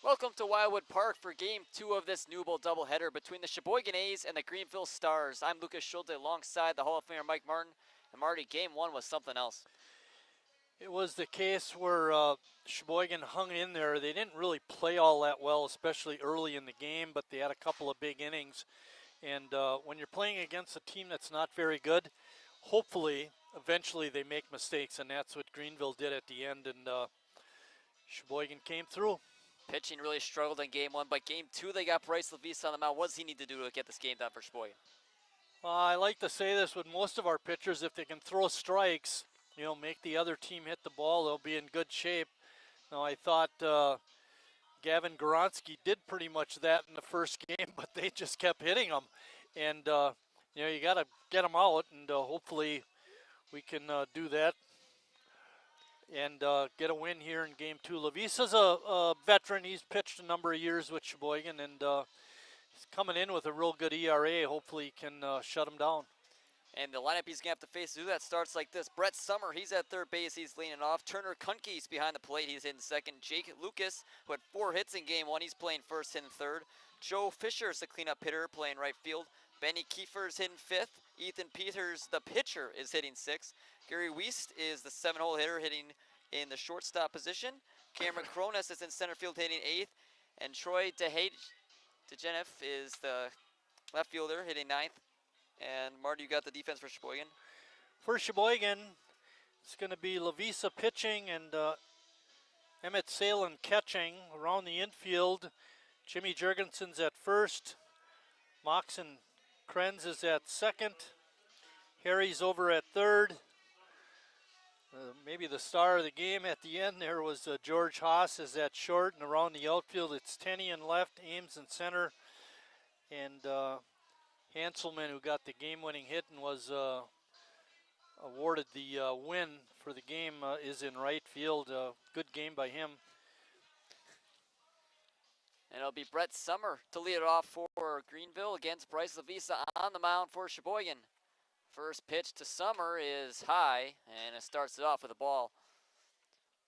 Welcome to Wildwood Park for Game 2 of this New Bowl doubleheader between the Sheboygan A's and the Greenville Stars. I'm Lucas Schulte alongside the Hall of Famer Mike Martin. And Marty, Game 1 was something else. It was the case where Sheboygan hung in there. They didn't really play all that well, especially early in the game, but they had a couple of big innings. And when you're playing against a team that's not very good, hopefully, eventually they make mistakes, and that's what Greenville did at the end, and Sheboygan came through. Pitching really struggled in Game 1, but Game 2 they got Bryce Levisa on the mound. What does he need to do to get this game done for Sheboygan? I like to say this with most of our pitchers, if they can throw strikes, make the other team hit the ball, they'll be in good shape. Now, I thought Gavin Goronsky did pretty much that in the first game, but they just kept hitting him. And, you got to get them out, and hopefully we can do that and get a win here in Game 2. Levisa's a veteran. He's pitched a number of years with Sheboygan, and he's coming in with a real good ERA. Hopefully he can shut him down. And the lineup he's going to have to face to do that starts like this. Brett Summer, he's at third base. He's leaning off. Turner Kunke's behind the plate. He's hitting second. Jake Lucas, who had 4 hits in Game 1, he's playing first, hitting third. Joe Fisher is the cleanup hitter, playing right field. Benny Kiefer's hitting fifth. Ethan Peters, the pitcher, is hitting sixth. Gary Wiest is the 7-hole hitter, hitting in the shortstop position. Cameron Cronus is in center field, hitting 8th. And Troy DeGeneff is the left fielder, hitting 9th. And Marty, you got the defense for Sheboygan? For Sheboygan, it's going to be Levisa pitching and Emmett Salen catching. Around the infield, Jimmy Jurgensen's at first. Moxon Krenz is at second. Harry's over at third. Maybe the star of the game at the end there was George Haas is at short, and around the outfield it's Tenney in left, Ames in center, and Hanselman, who got the game-winning hit and was awarded the win for the game, is in right field. Good game by him. And it'll be Brett Summer to lead it off for Greenville against Bryce Levisa on the mound for Sheboygan. First pitch to Summer is high, and it starts it off with a ball.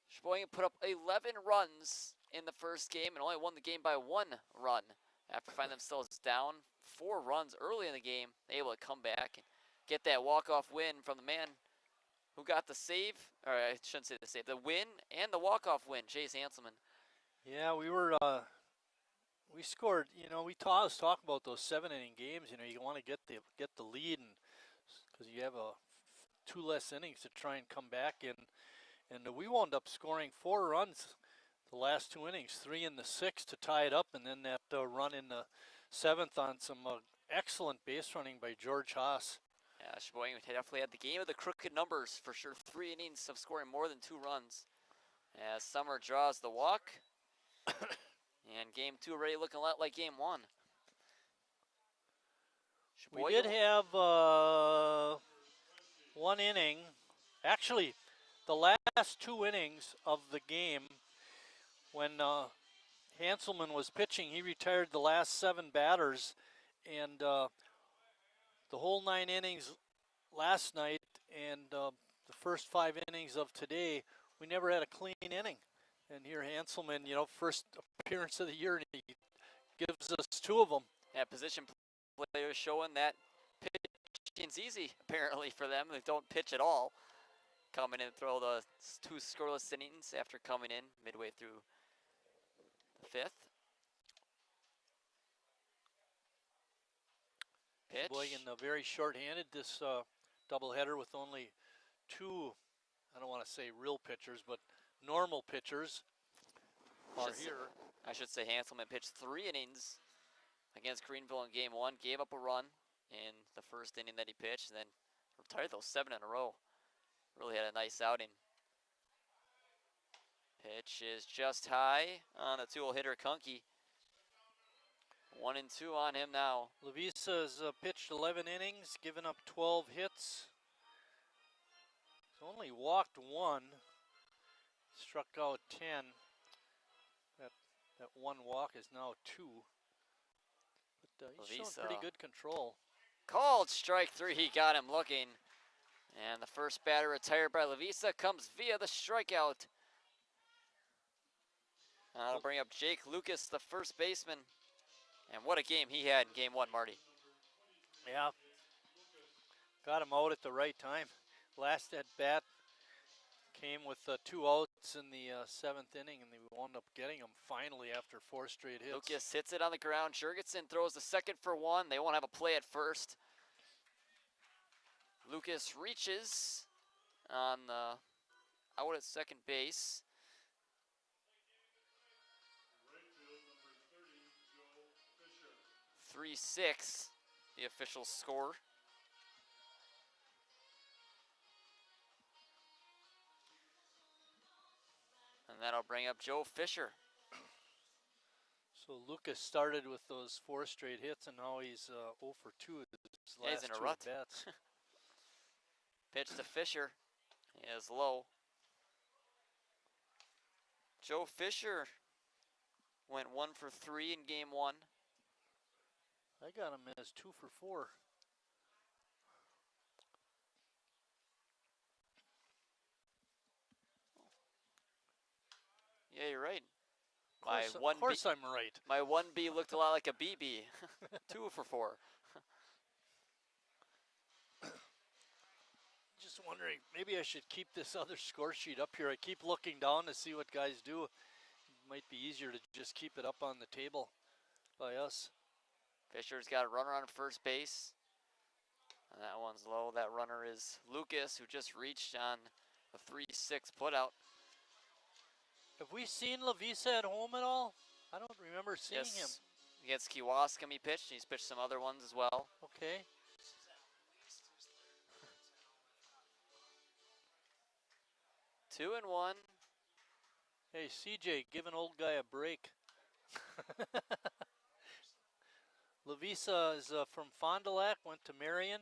Sheboygan put up 11 runs in the first game and only won the game by 1 run. After finding themselves down 4 runs early in the game, they able to come back and get that walk-off win from the man who got the save, or I shouldn't say the save, the win and the walk-off win, Chase Hanselman. Yeah, we scored, we was talking about those 7-inning games, you want to get the lead, and because you have 2 less innings to try and come back in. And we wound up scoring 4 runs the last 2 innings, 3 in the 6th to tie it up, and then that run in the 7th on some excellent base running by George Haas. Yeah, Sheboygan definitely had the game of the crooked numbers for sure. 3 innings of scoring more than 2 runs. As Summer draws the walk. And Game 2 already looking a lot like Game 1. Sheboygan. We did have 1 inning. Actually, the last 2 innings of the game, when Hanselman was pitching, he retired the last 7 batters, and the whole 9 innings last night and the first 5 innings of today, we never had a clean inning. And here Hanselman, first appearance of the year, and he gives us 2 of them. Yeah, position players showing that pitching's easy, apparently, for them. They don't pitch at all. Coming in, throw the 2 scoreless innings after coming in midway through the 5th. Pitch. Sheboygan very short-handed this doubleheader with only 2, I don't want to say real pitchers, but normal pitchers are here. I should say Hanselman pitched 3 innings against Greenville in Game 1, gave up a run in the first inning that he pitched, and then retired those 7 in a row. Really had a nice outing. Pitch is just high on the 2-hole hitter, Kunke. 1 and 2 on him now. Levisa's pitched 11 innings, given up 12 hits. He's only walked 1, struck out 10. That 1 walk is now 2. But he's shown pretty good control. Called strike 3, he got him looking. And the first batter retired by Levisa comes via the strikeout. I'll bring up Jake Lucas, the first baseman. And what a game he had in game one, Marty. Yeah. Got him out at the right time. Last at bat came with 2 outs in the 7th inning, and they wound up getting him finally after 4 straight hits. Lucas hits it on the ground. Jurgensen throws the second for 1. They won't have a play at first. Lucas reaches on the out at second base. 3-6, the official score. And that'll bring up Joe Fisher. So Lucas started with those 4 straight hits, and now he's 0 for 2 his Yeah, he's last in a 2 rut. at-bats. Pitch to Fisher. He is low. Joe Fisher went 1 for 3 in game 1. I got him as 2 for 4. Yeah, you're right. Of course I'm right. My 1B looked a lot like a BB. 2 for 4. Just wondering, maybe I should keep this other score sheet up here. I keep looking down to see what guys do. It might be easier to just keep it up on the table by us. Fisher's got a runner on first base. And that one's low. That runner is Lucas, who just reached on a 3-6 putout. Have we seen Lavisa at home at all? I don't remember seeing him. Against Kewaskum he pitched. He's pitched some other ones as well. Okay. Two and 1. Hey, CJ, give an old guy a break. Lavisa is from Fond du Lac, went to Marion.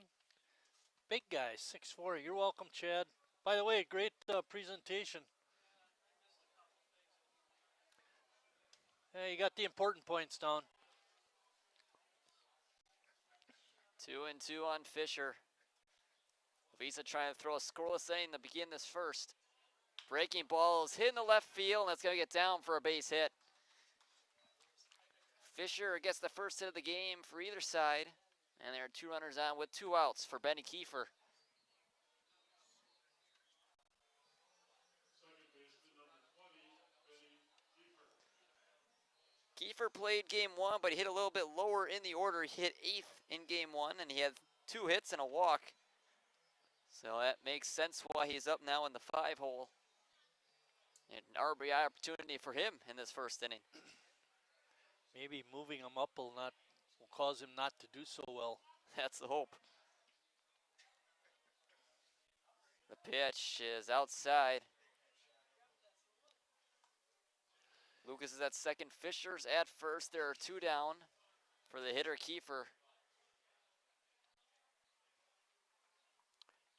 Big guy, 6'4". You're welcome, Chad. By the way, great presentation. Hey, you got the important points down. 2 and 2 on Fisher. Lavisa trying to throw a scoreless inning to begin this first. Breaking ball is hit in the left field, and that's going to get down for a base hit. Fisher gets the first hit of the game for either side, and there are 2 runners on with 2 outs for Benny Kiefer. Kiefer played game 1, but he hit a little bit lower in the order. He hit 8th in game 1, and he had 2 hits and a walk. So that makes sense why he's up now in the 5 hole. An RBI opportunity for him in this first inning. Maybe moving him up will cause him not to do so well. That's the hope. The pitch is outside. Lucas is at second. Fisher's at first. There are 2 down for the hitter Kiefer.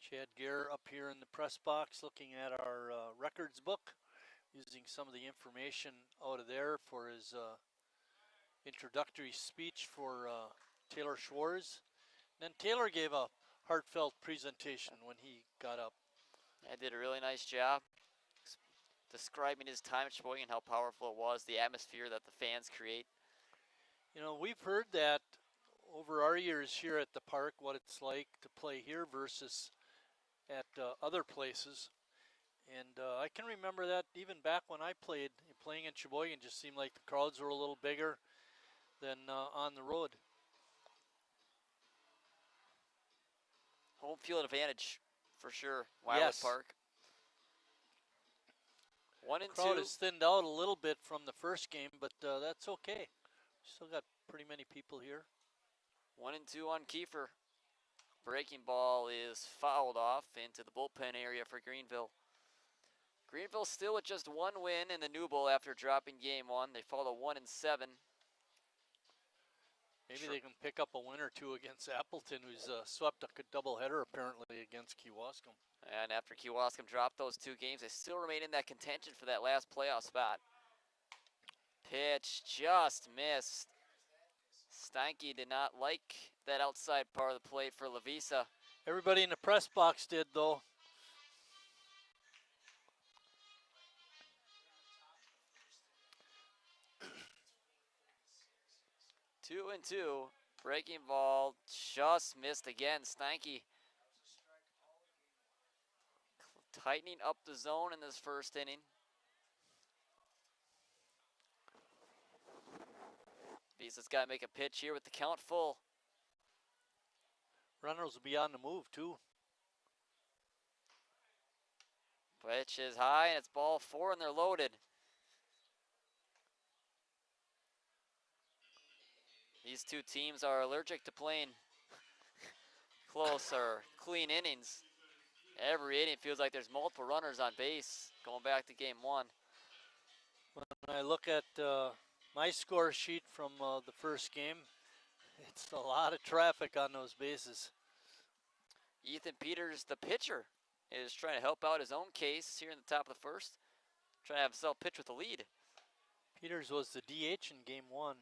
Chad Gare up here in the press box looking at our records book, using some of the information out of there for his introductory speech for Taylor Schwartz. Then Taylor gave a heartfelt presentation when he got up. I did a really nice job describing his time at Sheboygan, how powerful it was, the atmosphere that the fans create. You know, we've heard that over our years here at the park, what it's like to play here versus at other places. And I can remember that even back when I playing in Sheboygan, just seemed like the crowds were a little bigger than on the road. Home field advantage for sure. Wildwood Park. 1 and 2. Crowd is thinned out a little bit from the first game, but that's okay. Still got pretty many people here. 1 and 2 on Kiefer. Breaking ball is fouled off into the bullpen area for Greenville. Greenville still with just 1 win in the New Bowl after dropping game 1. They fall to 1 and 7. Maybe they can pick up a win or 2 against Appleton, who's swept a doubleheader apparently against Kewaskum. And after Kewaskum dropped those 2 games, they still remain in that contention for that last playoff spot. Pitch just missed. Steinke did not like that outside part of the plate for Lavisa. Everybody in the press box did, though. 2-2. Breaking ball just missed again. Steinke tightening up the zone in this first inning. Visa's got to make a pitch here with the count full. Runners will be on the move, too. Pitch is high, and it's ball 4, and they're loaded. These two teams are allergic to playing close or clean innings. Every inning feels like there's multiple runners on base going back to game 1. When I look at my score sheet from the first game, it's a lot of traffic on those bases. Ethan Peters, the pitcher, is trying to help out his own case here in the top of the first. Trying to have himself pitch with the lead. Peters was the DH in game 1.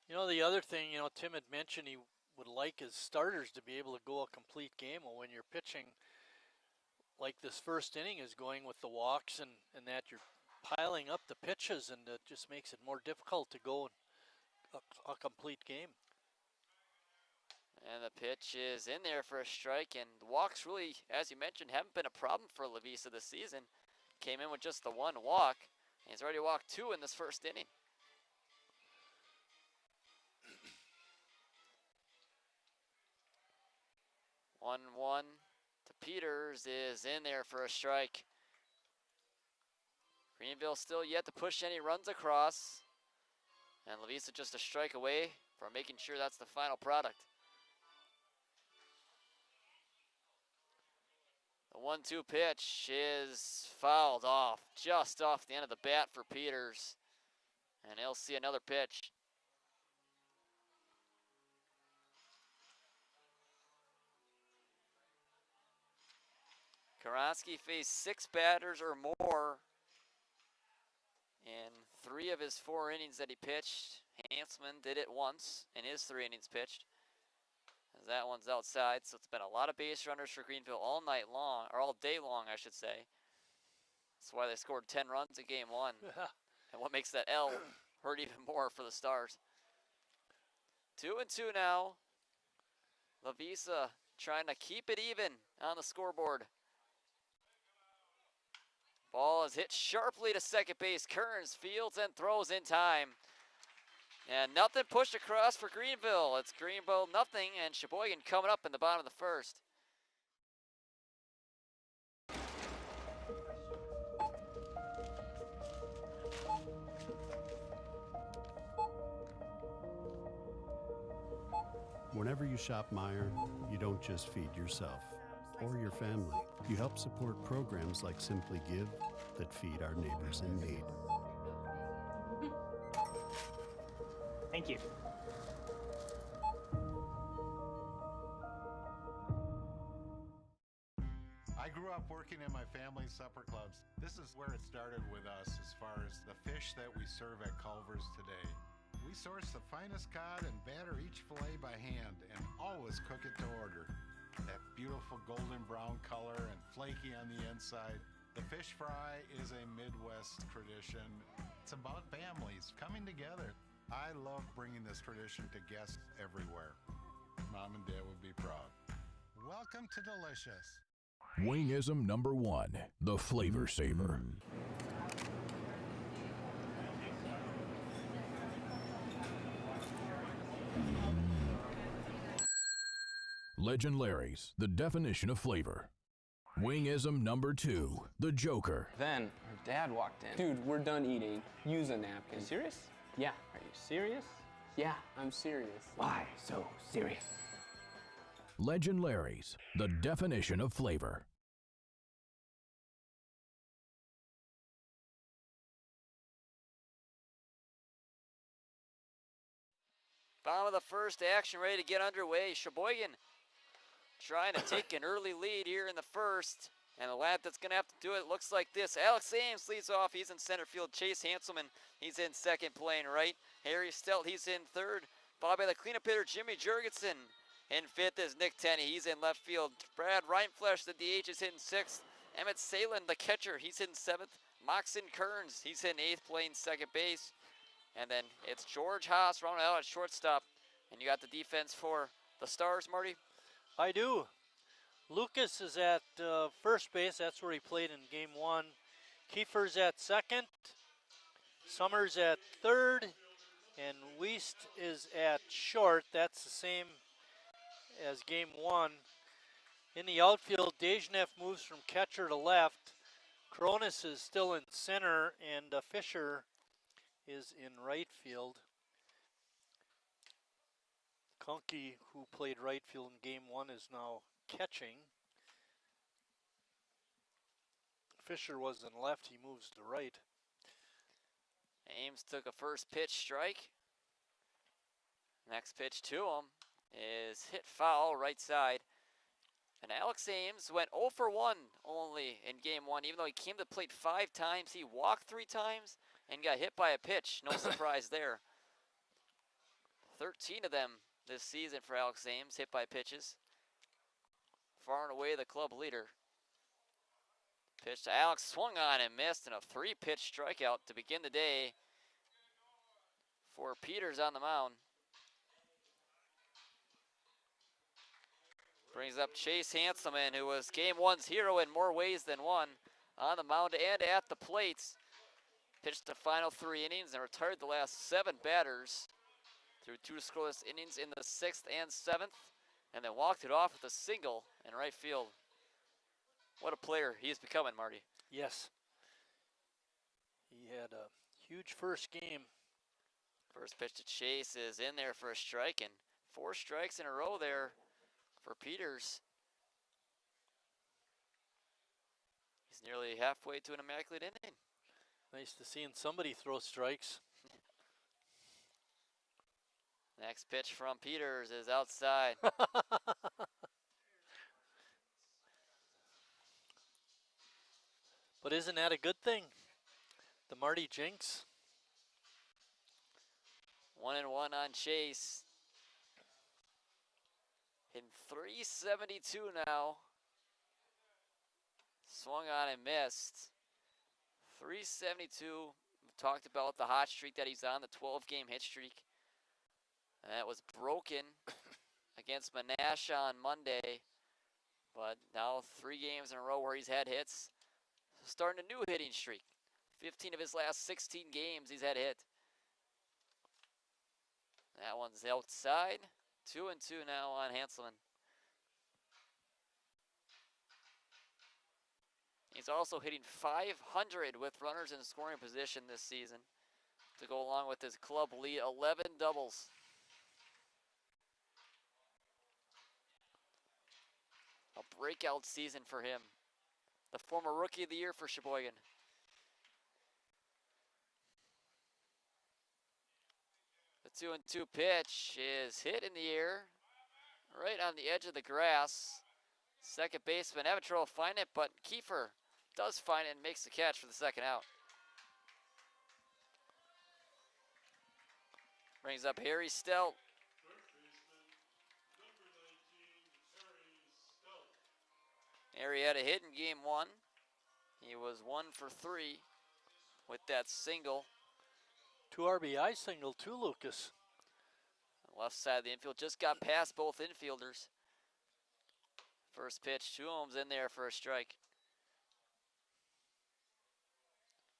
You know, the other thing, you know, Tim had mentioned he would like his starters to be able to go a complete game. Well, when you're pitching like this first inning is going with the walks and that, you're piling up the pitches, and it just makes it more difficult to go a complete game. And the pitch is in there for a strike, and the walks really, as you mentioned, haven't been a problem for Lavisa this season. Came in with just the 1 walk, and he's already walked 2 in this first inning. 1-1 to Peters is in there for a strike. Greenville still yet to push any runs across, and Lavisa just a strike away from making sure that's the final product. The 1-2 pitch is fouled off, just off the end of the bat for Peters, and he'll see another pitch. Karonsky faced 6 batters or more in 3 of his 4 innings that he pitched. Hansman did it once in his 3 innings pitched, as that one's outside. So it's been a lot of base runners for Greenville all night long, or all day long, I should say. That's why they scored 10 runs in game 1. And what makes that L hurt even more for the Stars. 2-2 now. Lavisa trying to keep it even on the scoreboard. Ball is hit sharply to second base. Kearns fields and throws in time. And nothing pushed across for Greenville. It's Greenville nothing, and Sheboygan coming up in the bottom of the first. Whenever you shop Meijer, you don't just feed yourself or your family. You help support programs like Simply Give that feed our neighbors in need. Thank you. I grew up working in my family's supper clubs. This is where it started with us as far as the fish that we serve at Culver's today. We source the finest cod and batter each fillet by hand and always cook it to order. That beautiful golden brown color and flaky on the inside. The fish fry is a Midwest tradition. It's about families coming together. I love bringing this tradition to guests everywhere. Mom and Dad would be proud. Welcome to Delicious. Wingism number 1, the Flavor Saver. Legend Larry's, the definition of flavor. Wingism number 2, the Joker. Then her dad walked in. Dude, we're done eating. Use a napkin. You serious? Yeah. Are you serious? Yeah, I'm serious. Why so serious? Legend Larry's, the definition of flavor. Bottom of the first, action ready to get underway. Sheboygan trying to take an early lead here in the first. And the lad that's going to have to do it looks like this. Alex Ames leads off. He's in center field. Chase Hanselman, he's in second playing right. Harry Stelt, he's in third. Followed by the cleanup hitter, Jimmy Jurgensen. In fifth is Nick Tenney. He's in left field. Brad Reinflesch, the DH, is hitting sixth. Emmett Salin, the catcher, he's in seventh. Moxon Kearns, he's in eighth, playing second base. And then it's George Haas rounding out at shortstop. And you got the defense for the Stars, Marty? I do. Lucas is at first base. That's where he played in game 1. Kiefer's at second. Summers at third. And Wiest is at short. That's the same as game 1. In the outfield, Dejnev moves from catcher to left. Cronus is still in center, and Fisher is in right field. Kunke, who played right field in game 1, is now catching. Fisher was in left, he moves to right. Ames took a first pitch strike. Next pitch to him is hit foul right side. And Alex Ames went 0 for 1 only in game 1. Even though he came to the plate 5 times, he walked 3 times and got hit by a pitch. No surprise there. 13 of them this season for Alex Ames, hit by pitches. Far and away the club leader. Pitch to Alex, swung on and missed, and a 3-pitch strikeout to begin the day for Peters on the mound. Brings up Chase Hanselman, who was game 1's hero in more ways than one, on the mound and at the plates. Pitched the final 3 innings and retired the last 7 batters through 2 scoreless innings in the 6th and 7th, and then walked it off with a single in right field. What a player he is becoming, Marty. Yes. He had a huge first game. First pitch to Chase is in there for a strike, and 4 strikes in a row there for Peters. He's nearly halfway to an immaculate inning. Nice to see somebody throw strikes. Next pitch from Peters is outside. But isn't that a good thing? The Marty jinx. 1-1 on Chase. Hitting .372 now. Swung on and missed. .372. We talked about the hot streak that he's on, the 12-game hit streak. And that was broken against Menasha on Monday. But now 3 games in a row where he's had hits. Starting a new hitting streak. 15 of his last 16 games he's had hit. That one's outside. 2-2 now on Hanselman. He's also hitting .500 with runners in scoring position this season to go along with his club lead 11 doubles. A breakout season for him. The former Rookie of the Year for Sheboygan. The 2-2 pitch is hit in the air, right on the edge of the grass. Second baseman Avatrell will find it, but Kiefer does find it and makes the catch for the second out. Brings up Harry Stout. Harry had a hit in game 1. He was 1 for 3 with that single. 2 RBI single too, Lucas. Left side of the infield, just got past both infielders. First pitch to him's in there for a strike.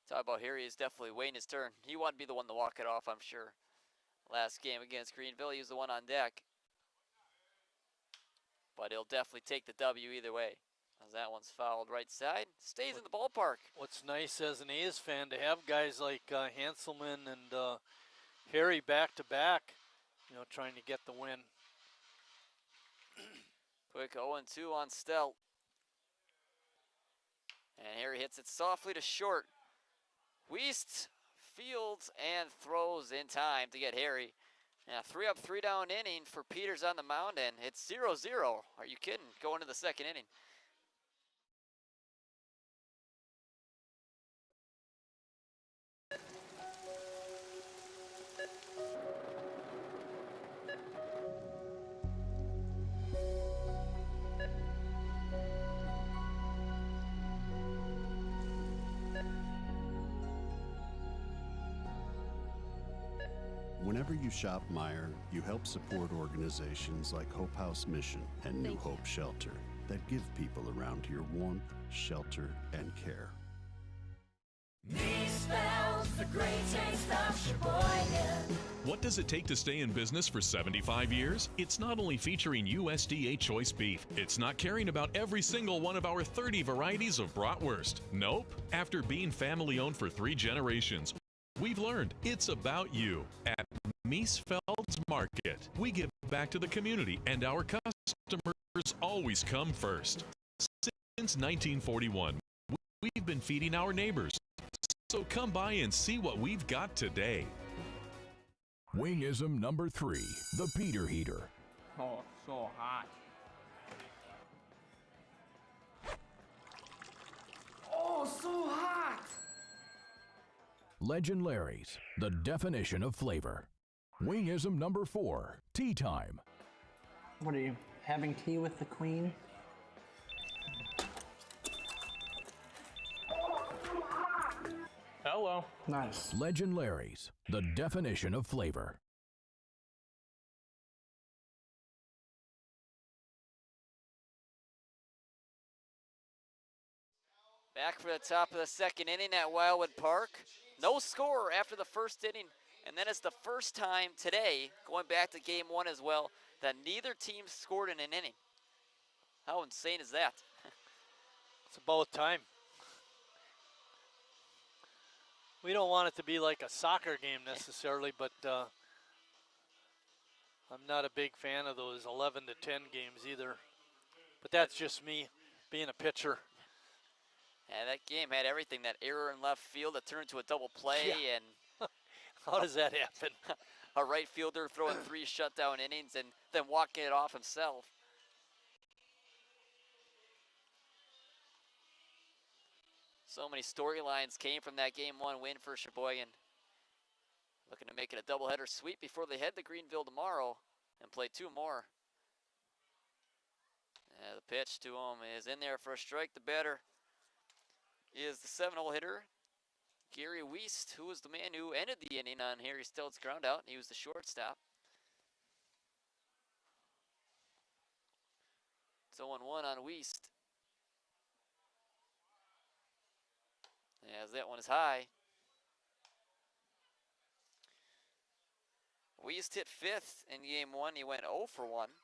Talk about Harry is definitely waiting his turn. He wanted to be the one to walk it off, I'm sure. Last game against Greenville, he was the one on deck. But he'll definitely take the W either way. As that one's fouled right side, stays in the ballpark. What's nice as an A's fan to have guys like Hanselman and Harry back to back, you know, trying to get the win. Quick 0-2 on Stout. And Harry hits it softly to short. Wiest fields and throws in time to get Harry. Now 3 up, 3 down inning for Peters on the mound, and it's 0-0. Are you kidding? Going to the second inning. Whenever you shop Meijer, you help support organizations like Hope House Mission and New Hope Shelter that give people around here warmth, shelter, and care. Me spells the great taste of Sheboygan. What does it take to stay in business for 75 years? It's not only featuring USDA choice beef. It's not caring about every single one of our 30 varieties of bratwurst. Nope. After being family owned for 3 generations, we've learned it's about you. At Miesfeld's Market, we give back to the community, and our customers always come first. Since 1941, we've been feeding our neighbors. So come by and see what we've got today. Wingism number 3, the Peter Heater. Oh, so hot. Oh, so hot! Legend Larry's, the definition of flavor. Wingism number 4, tea time. What are you, having tea with the queen? Hello. Nice. Legend Larry's, the definition of flavor. Back for the top of the second inning at Wildwood Park. No score after the first inning, and then it's the first time today, going back to game 1 as well, that neither team scored in an inning. How insane is that? It's about time. We don't want it to be like a soccer game necessarily, but I'm not a big fan of those 11 to 10 games either. But that's just me being a pitcher. Yeah, that game had everything. That error in left field that turned into a double play, Yeah. and How does that happen? a right fielder throwing 3 shutdown innings and then walking it off himself. So many storylines came from that game 1 win for Sheboygan. Looking to make it a doubleheader sweep before they head to Greenville tomorrow and play 2 more. The pitch to him is in there for a strike. The batter is the 7-hole hitter, Gary Wiest, who was the man who ended the inning on Harry Stelt's ground out. He was the shortstop. It's 0-1 on Wiest. As that one is high. Wiest hit 5th in game 1. He went 0 for 1.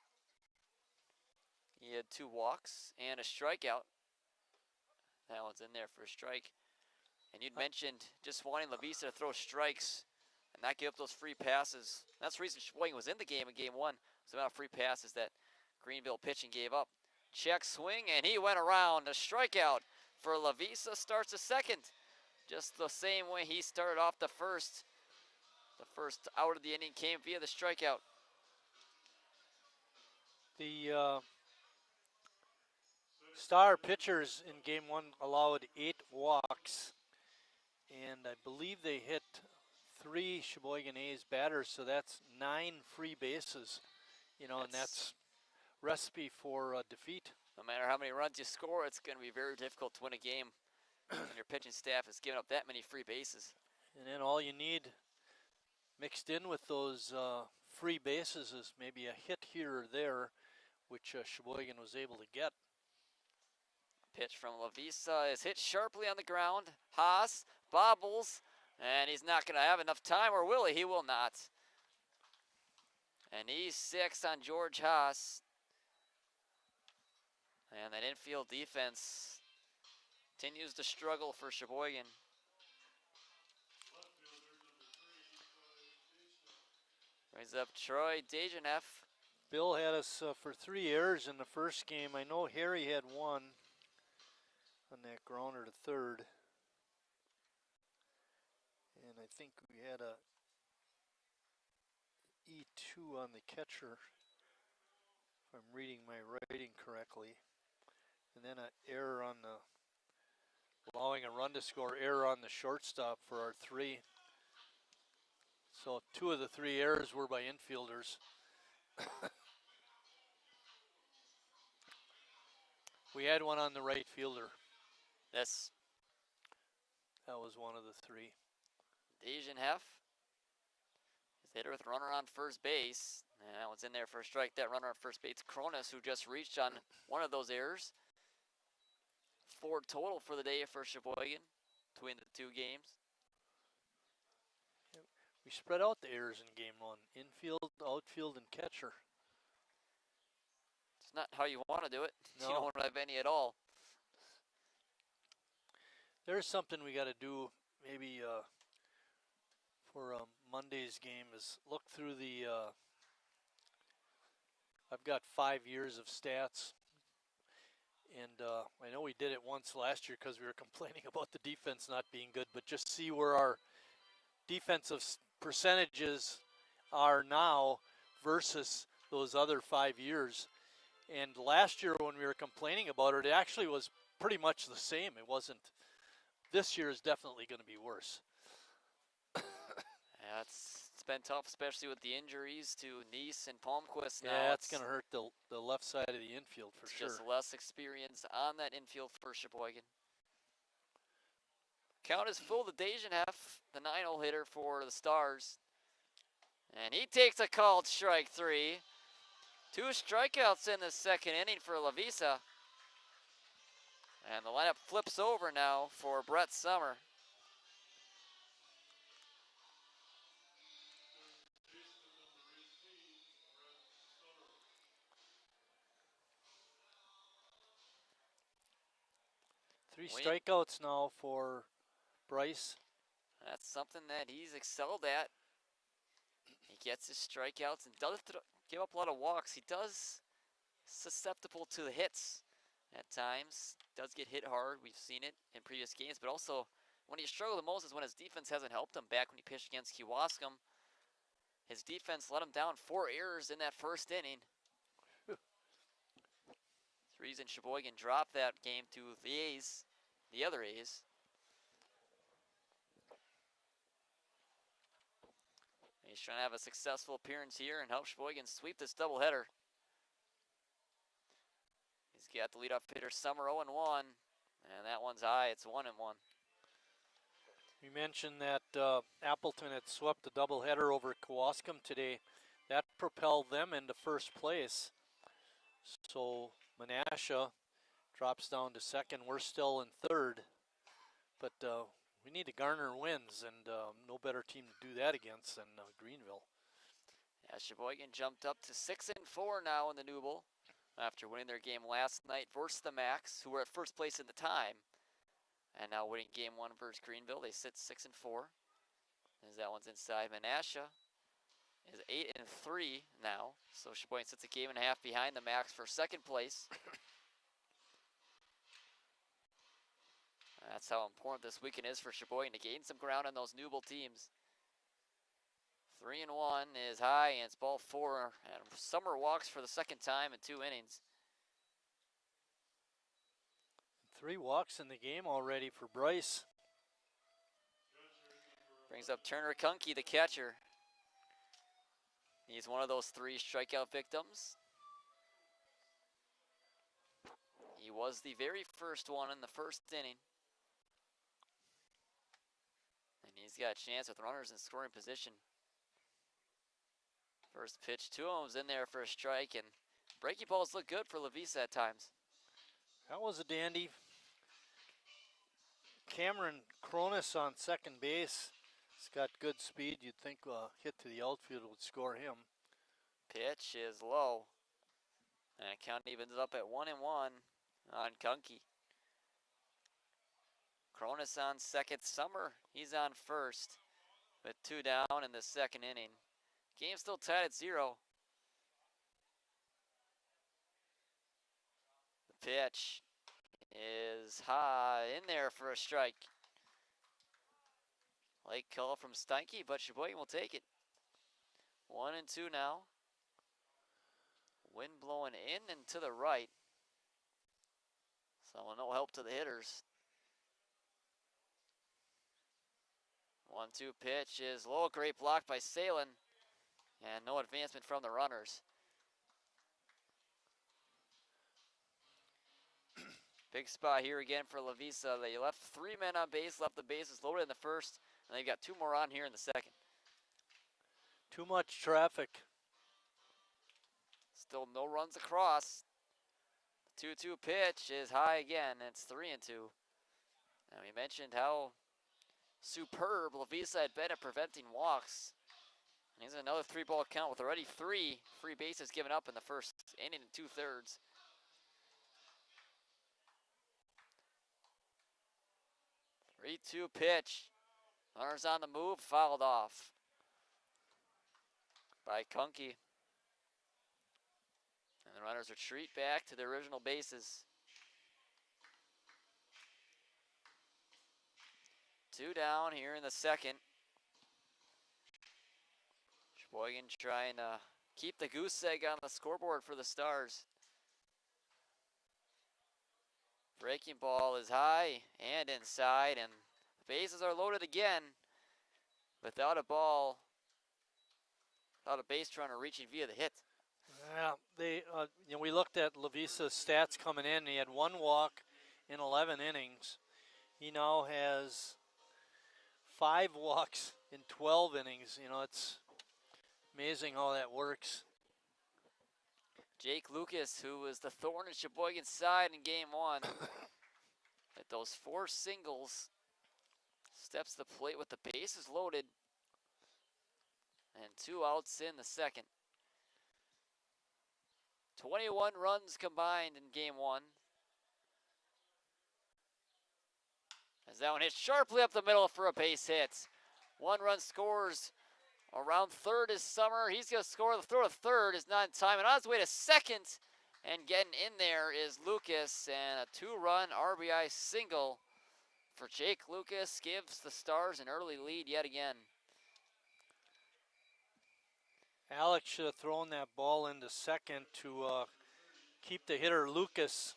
He had 2 walks and a strikeout. That one's in there for a strike. And you'd mentioned just wanting Lavisa to throw strikes and not give up those free passes. That's the reason Sheboygan was in the game in game 1. It was about free passes that Greenville pitching gave up. Check swing, and he went around. A strikeout for Lavisa. Starts the second. Just the same way he started off the first. The first out of the inning came via the strikeout. The star pitchers in game 1 allowed 8 walks, and I believe they hit 3 Sheboygan A's batters, so that's 9 free bases, and that's recipe for defeat. No matter how many runs you score, it's going to be very difficult to win a game when your pitching staff is giving up that many free bases. And then all you need mixed in with those free bases is maybe a hit here or there, which Sheboygan was able to get. Pitch from Lavisa is hit sharply on the ground. Haas bobbles, and he's not going to have enough time, or will he? He will not. And he's 6 on George Haas. And that infield defense continues to struggle for Sheboygan. Brings up Troy Dejaneff. Bill had us for 3 errors in the first game. I know Harry had 1 on that grounder to third. And I think we had a E2 on the catcher, if I'm reading my writing correctly. And then an error on the, allowing a run to score, error on the shortstop for our 3. So 2 of the 3 errors were by infielders. We had 1 on the right fielder. Yes. That was one of the 3. Dejaneff Hitter with runner on first base. And that one's in there for a strike. That runner on first base, Cronus, who just reached on one of those errors. 4 total for the day for Sheboygan between the 2 games. We spread out the errors in game 1. Infield, outfield, and catcher. It's not how you want to do it. No. You don't have any at all. There's something we got to do maybe for Monday's game is look through the, I've got 5 years of stats. And I know we did it once last year because we were complaining about the defense not being good, but just see where our defensive percentages are now versus those other 5 years. And last year when we were complaining about it, it actually was pretty much the same. It wasn't. This year is definitely going to be worse. Yeah, it's been tough, especially with the injuries to Neese and Palmquist now. Yeah, it's going to hurt the left side of the infield for sure. Just less experience on that infield for Sheboygan. Count is full the Dejan half, the 9-hole hitter for the Stars. And he takes a called strike 3. 2 strikeouts in the second inning for Lavisa. And the lineup flips over now for Brett Summer. Three strikeouts now for Bryce. That's something that he's excelled at. He gets his strikeouts and doesn't give up a lot of walks. He does susceptible to the hits at times. Does get hit hard. We've seen it in previous games. But also, when he struggled the most is when his defense hasn't helped him. Back when he pitched against Kewaskum, his defense let him down 4 errors in that first inning. That's the reason Sheboygan dropped that game to the A's, the other A's. He's trying to have a successful appearance here and help Sheboygan sweep this doubleheader. He's got the leadoff hitter Summer 0-1, and that one's high. It's 1-1. We mentioned that Appleton had swept the doubleheader over Kewaskum today. That propelled them into first place. So Menasha drops down to second. We're still in third, but we need to garner wins, and no better team to do that against than Greenville. Yeah, Sheboygan jumped up to 6-4 now in the Newble after winning their game last night versus the Max, who were at first place at the time, and now winning game 1 versus Greenville. They sit 6-4. As that one's inside, Menasha is 8-3 now, so Sheboygan sits a game and a half behind the Max for second place. That's how important this weekend is for Sheboygan to gain some ground on those Newble teams. 3-1 is high, and it's ball 4. And Summer walks for the second time in 2 innings. 3 walks in the game already for Bryce. Brings up Turner Kunke, the catcher. He's one of those 3 strikeout victims. He was the very first one in the first inning. And he's got a chance with runners in scoring position. First pitch to him was in there for a strike, and breaking balls look good for Lavisa at times. That was a dandy. Cameron Cronus on second base. He's got good speed. You'd think a hit to the outfield would score him. Pitch is low. And count evens up at 1-1 on Kunke. Cronus on second. Summer, he's on first with 2 down in the second inning. Game still tied at 0. The pitch is high in there for a strike. Late call from Steinke, but Sheboygan will take it. 1-2 now. Wind blowing in and to the right. So no help to the hitters. 1-2 pitch is low. Great block by Salin. And no advancement from the runners. Big spot here again for Lavisa. They left 3 men on base, left the bases loaded in the first, and they've got 2 more on here in the second. Too much traffic. Still no runs across. 2-2 pitch is high again. It's 3-2. And we mentioned how superb Lavisa had been at preventing walks. And here's another 3-ball count with already 3 free bases given up in the first inning and 2/3. Three-two pitch. Runners on the move, fouled off by Kunke. And the runners retreat back to their original bases. 2 down here in the second. Sheboygan trying to keep the goose egg on the scoreboard for the Stars. Breaking ball is high and inside, and the bases are loaded again. Without a ball, without a base runner reaching via the hit. Yeah, we looked at Lavisa's stats coming in. He had 1 walk in 11 innings. He now has 5 walks in 12 innings. It's amazing how that works. Jake Lucas, who was the thorn in Sheboygan's side in game 1, at those 4 singles, steps to the plate with the bases loaded and 2 outs in the second. 21 runs combined in game 1. As that one hits sharply up the middle for a base hit. 1 run scores around third is Summer. He's going to score. The throw to third is not in time. And on his way to second and getting in there is Lucas. And a 2-run RBI single for Jake Lucas gives the Stars an early lead yet again. Alex should have thrown that ball into second to keep the hitter Lucas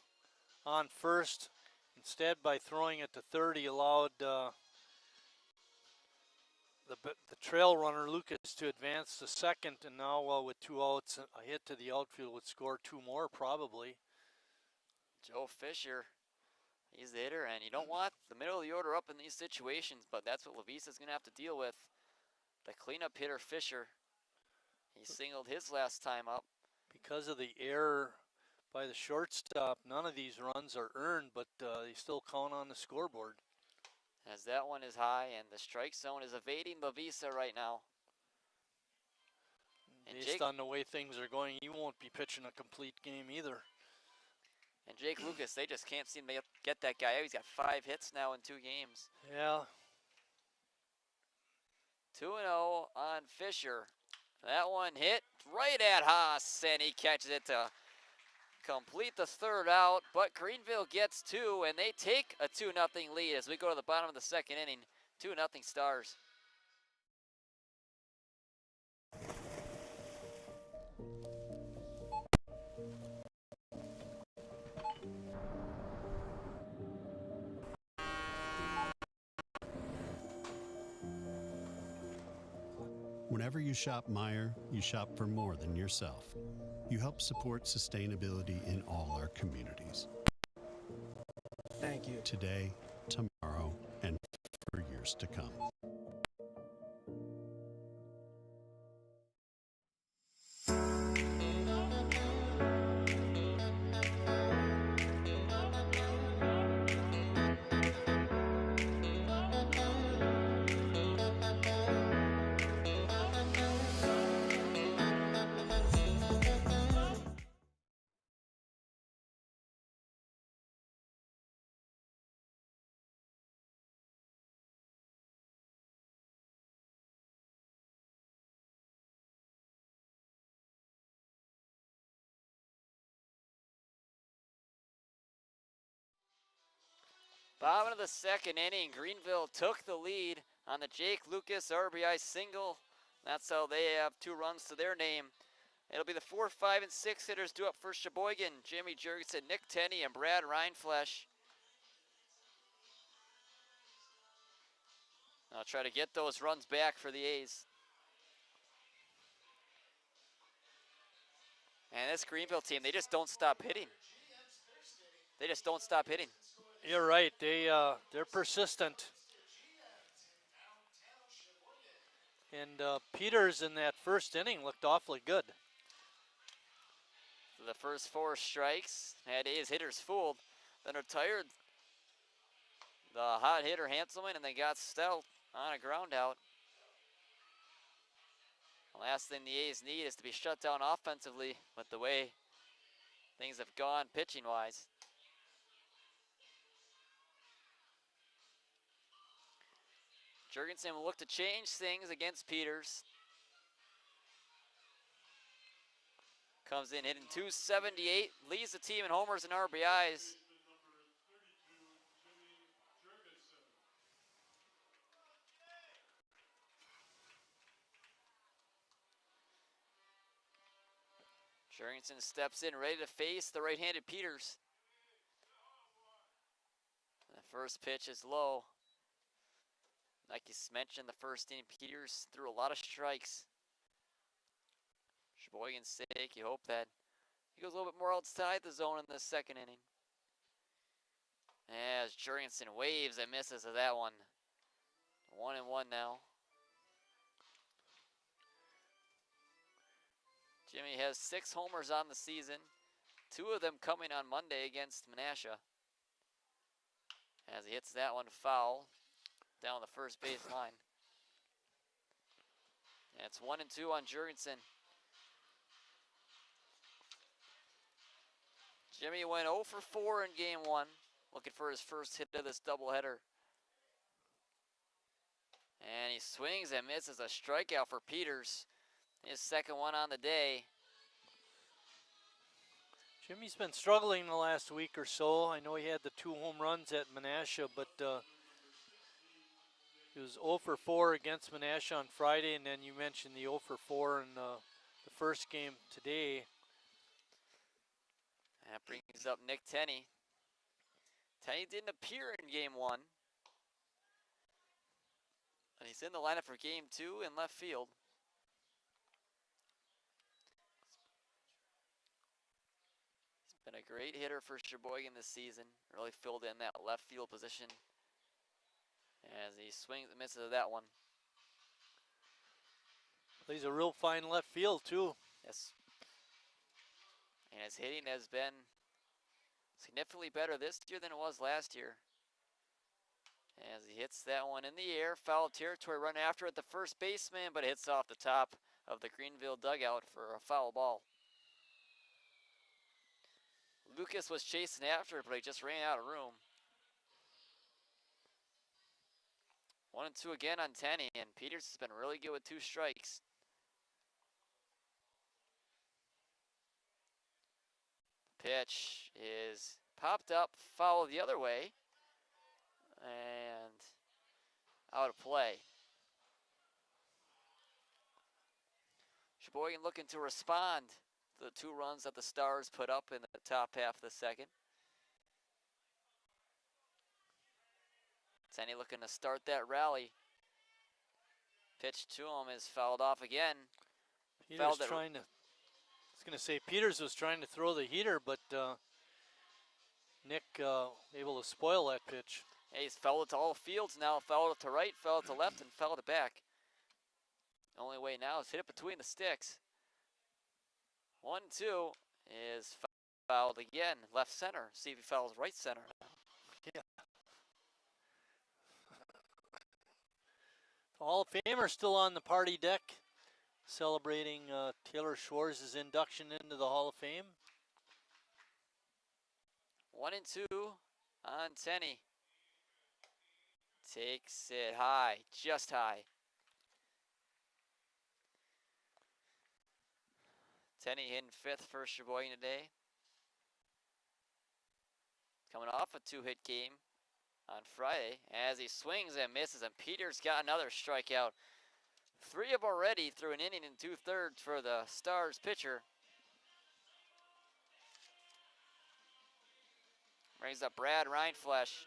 on first. Instead, by throwing it to third, he allowed the trail runner Lucas to advance to second, and now with 2 outs, a hit to the outfield would score 2 more probably. Joe Fisher, he's the hitter, and you don't want the middle of the order up in these situations, but that's what Lavisa's going to have to deal with. The cleanup hitter Fisher, he singled his last time up. Because of the error by the shortstop, none of these runs are earned, but they still count on the scoreboard. As that one is high, and the strike zone is evading Lavisa right now. And Based on the way things are going, he won't be pitching a complete game either. And Jake Lucas, they just can't seem to get that guy out. He's got 5 hits now in 2 games. Yeah. 2-0 on Fisher. That one hit right at Haas, and he catches it to complete the third out, but Greenville gets 2, and they take a 2-0 lead as we go to the bottom of the second inning. 2-0 Stars. Whenever you shop Meijer, you shop for more than yourself. You help support sustainability in all our communities. Thank you. Today, tomorrow, and for years to come. Bottom of the second inning, Greenville took the lead on the Jake Lucas RBI single. That's how they have 2 runs to their name. It'll be the 4, 5, and 6 hitters due up for Sheboygan. Jimmy Jurgensen, Nick Tenney, and Brad Reinflesh. I'll try to get those runs back for the A's. And this Greenville team, they just don't stop hitting. They just don't stop hitting. You're right. They're persistent. And Peters in that first inning looked awfully good. For the first 4 strikes, had A's hitters fooled, then retired the hot hitter Hanselman, and they got Stout on a ground out. The last thing the A's need is to be shut down offensively with the way things have gone pitching-wise. Jurgensen will look to change things against Peters. Comes in hitting .278, leads the team in homers and RBIs. Jurgensen steps in ready to face the right-handed Peters. The first pitch is low. Like you mentioned, the first inning, Peters threw a lot of strikes. Sheboygan's sake, you hope that he goes a little bit more outside the zone in the second inning. As Jurgensen waves and misses of that one. 1-1 now. Jimmy has 6 homers on the season, 2 of them coming on Monday against Menasha. As he hits that one foul down the first base line. And it's 1-2 on Jurgensen. Jimmy went 0 for 4 in game 1, looking for his first hit of this doubleheader. And he swings and misses a strikeout for Peters. His second one on the day. Jimmy's been struggling the last week or so. I know he had the 2 home runs at Menasha, but he was 0 for 4 against Menasha on Friday, and then you mentioned the 0 for 4 in the first game today. That brings up Nick Tenney. Tenney didn't appear in game 1. And he's in the lineup for game 2 in left field. He's been a great hitter for Sheboygan this season. Really filled in that left field position as he swings and misses that one. Plays a real fine left field too. Yes. And his hitting has been significantly better this year than it was last year. As he hits that one in the air, foul territory, run after it, the first baseman, but it hits off the top of the Greenville dugout for a foul ball. Lucas was chasing after it, but he just ran out of room. 1-2 again on Tenney, and Peters has been really good with 2 strikes. Pitch is popped up, foul the other way, and out of play. Sheboygan looking to respond to the 2 runs that the Stars put up in the top half of the second. Tenney looking to start that rally. Pitch to him is fouled off again. Peters trying to, I was going to say Peters was trying to throw the heater, but Nick able to spoil that pitch. Yeah, he's fouled it to all fields now. Fouled it to right, fouled it to left, and fouled it back. The only way now is hit it between the sticks. 1-2 is fouled again, left center. See if he fouls right center. Yeah. Hall of Famer still on the party deck, celebrating Taylor Schwartz's induction into the Hall of Fame. 1-2 on Tenney. Takes it high, just high. Tenney hitting 5th for Sheboygan today. Coming off a 2-hit game on Friday as he swings and misses, and Peters got another strikeout. 3 of already through an inning and 2/3 for the Stars pitcher. Brings up Brad Reinflesh.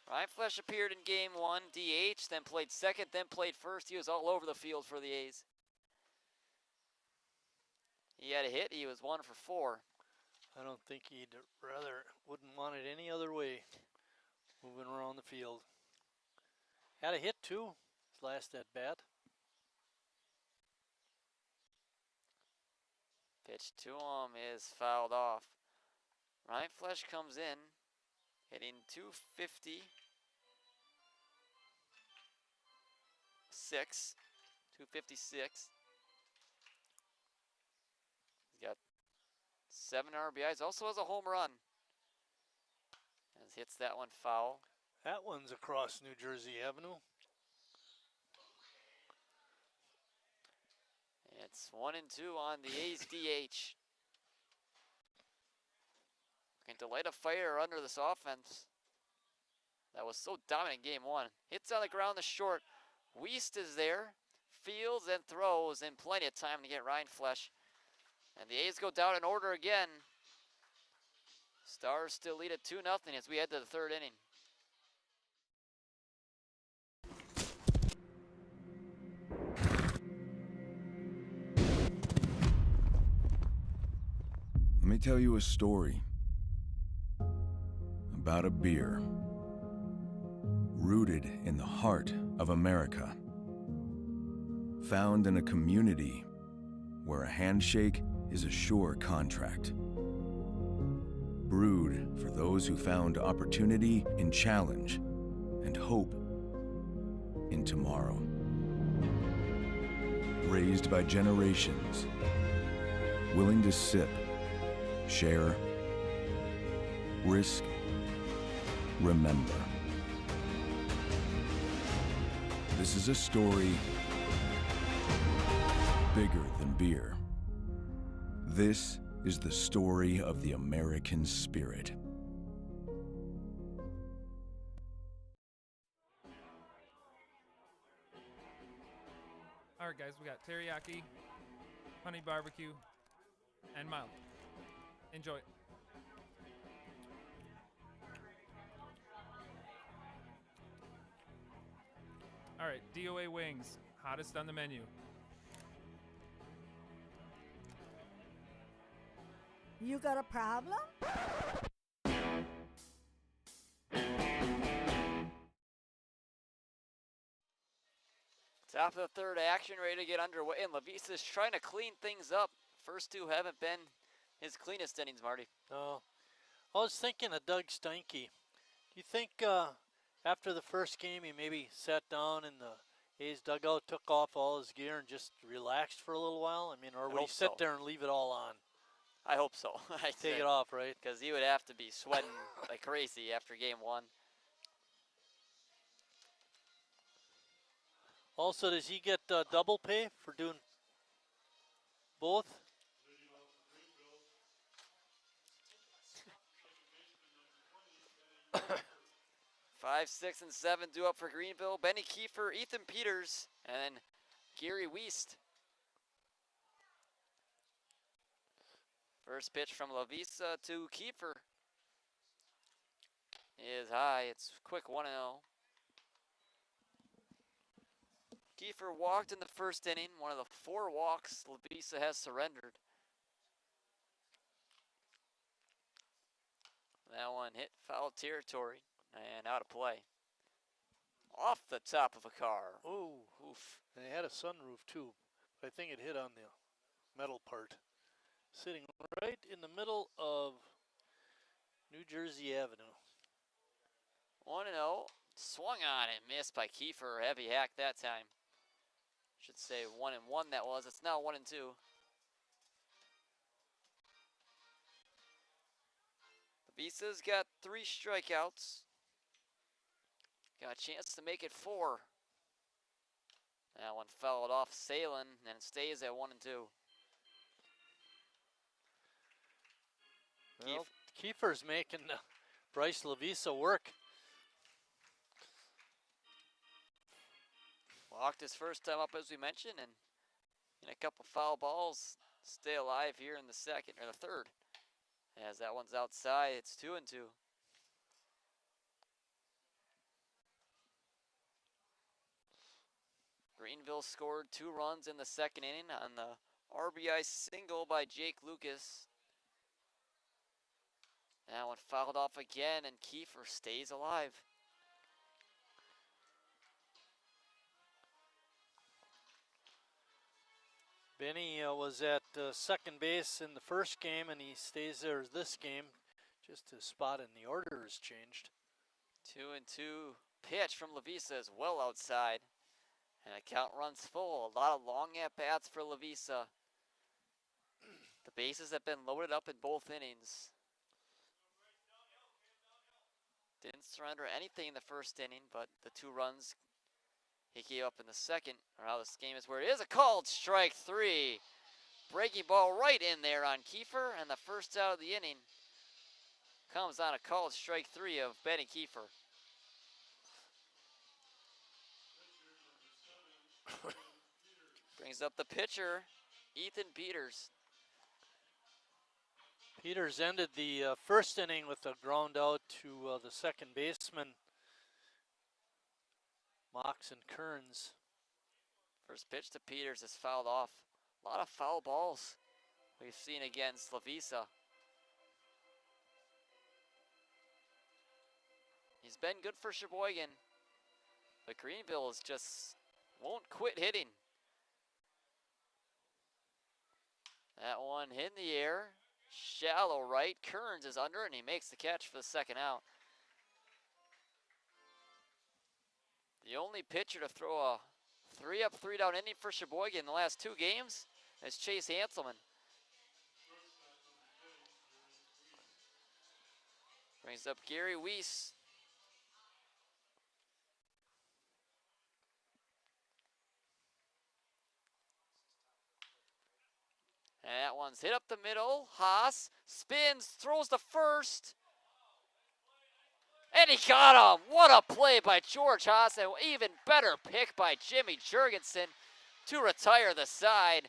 Reinflesh appeared in game 1, DH, then played second, then played first. He was all over the field for the A's. He had a hit, he was 1 for 4. I don't think he'd wouldn't want it any other way. Moving around the field. Had a hit too, his last at bat. Pitch to him is fouled off. Ryan Flesh comes in, hitting 256. He's got 7 RBIs, also has a home run. As hits that one foul. That one's across New Jersey Avenue. It's 1-2 on the A's DH. Looking to light a fire under this offense that was so dominant in game 1. Hits on the ground, the short. Wiest is there, fields and throws, and plenty of time to get Ryan Flesh. And the A's go down in order again. Stars still lead at 2-0 as we head to the 3rd inning. Let me tell you a story about a beer rooted in the heart of America, found in a community where a handshake is a sure contract, brewed for those who found opportunity in challenge and hope in tomorrow, raised by generations willing to sip, share, risk, remember. This is a story bigger than beer. This is the story of the American spirit. All right, guys, we got teriyaki, honey barbecue, and mild. Enjoy. All right, DOA wings, hottest on the menu. You got a problem? Top of the 3rd, action ready to get underway, and Lavisa's trying to clean things up. First 2 haven't been his cleanest innings, Marty. No. I was thinking of Doug Steinke. Do you think after the first game he maybe sat down in the A's dugout, took off all his gear, and just relaxed for a little while? I mean, or would he sit there and leave it all on? I hope so. Take it off, right? Because he would have to be sweating like crazy after game 1. Also, does he get double pay for doing both? 5, 6, and 7 due up for Greenville. Benny Kiefer, Ethan Peters, and then Gary Wiest. First pitch from Lavisa to Kiefer is high. It's quick 1-0. Kiefer walked in the first inning, one of the 4 walks Lavisa has surrendered. That one hit foul territory and out of play. Off the top of a car. Oh, oof. And it had a sunroof too, but I think it hit on the metal part. Sitting right in the middle of New Jersey Avenue. 1-0. Swung on and missed by Kiefer. Heavy hack that time. Should say 1-1 that was. It's now 1-2. Visa's got 3 strikeouts. Got a chance to make it 4. That one fouled off Salin and stays at 1-2. Well, Kiefer's making Bryce Lavisa work. Walked his first time up, as we mentioned, and in a couple foul balls, stay alive here in the 2nd or the 3rd. As that one's outside, it's 2-2. Greenville scored 2 runs in the 2nd inning on the RBI single by Jake Lucas. That one fouled off again, and Kiefer stays alive. Benny was at second base in the first game, and he stays there this game. Just his spot in the order has changed. 2-2 pitch from Lavisa is well outside. And the count runs full. A lot of long at-bats for Lavisa. The bases have been loaded up in both innings. Didn't surrender anything in the first inning, but the 2 runs he gave up in the second are how this game is, where it is a called strike 3. Breaking ball right in there on Kiefer, and the first out of the inning comes on a called strike 3 of Benny Kiefer. Brings up the pitcher, Ethan Peters. Peters ended the first inning with a ground out to the second baseman, Moxon Kearns. First pitch to Peters is fouled off. A lot of foul balls we've seen against Lavisa. He's been good for Sheboygan, but Greenville is just won't quit hitting. That one hit in the air, shallow right. Kearns is under, and he makes the catch for the second out. The only pitcher to throw a 3-up, 3-down inning for Sheboygan in the last 2 games is Chase Hanselman. Brings up Gary Weiss. And that one's hit up the middle. Haas spins, throws to first. And he got him. What a play by George Haas, and even better pick by Jimmy Jurgensen to retire the side.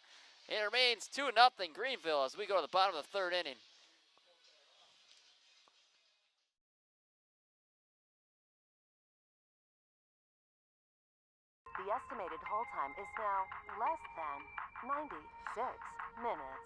It remains 2-0 Greenville as we go to the bottom of the 3rd inning. The estimated hold time is now less than 96 minutes.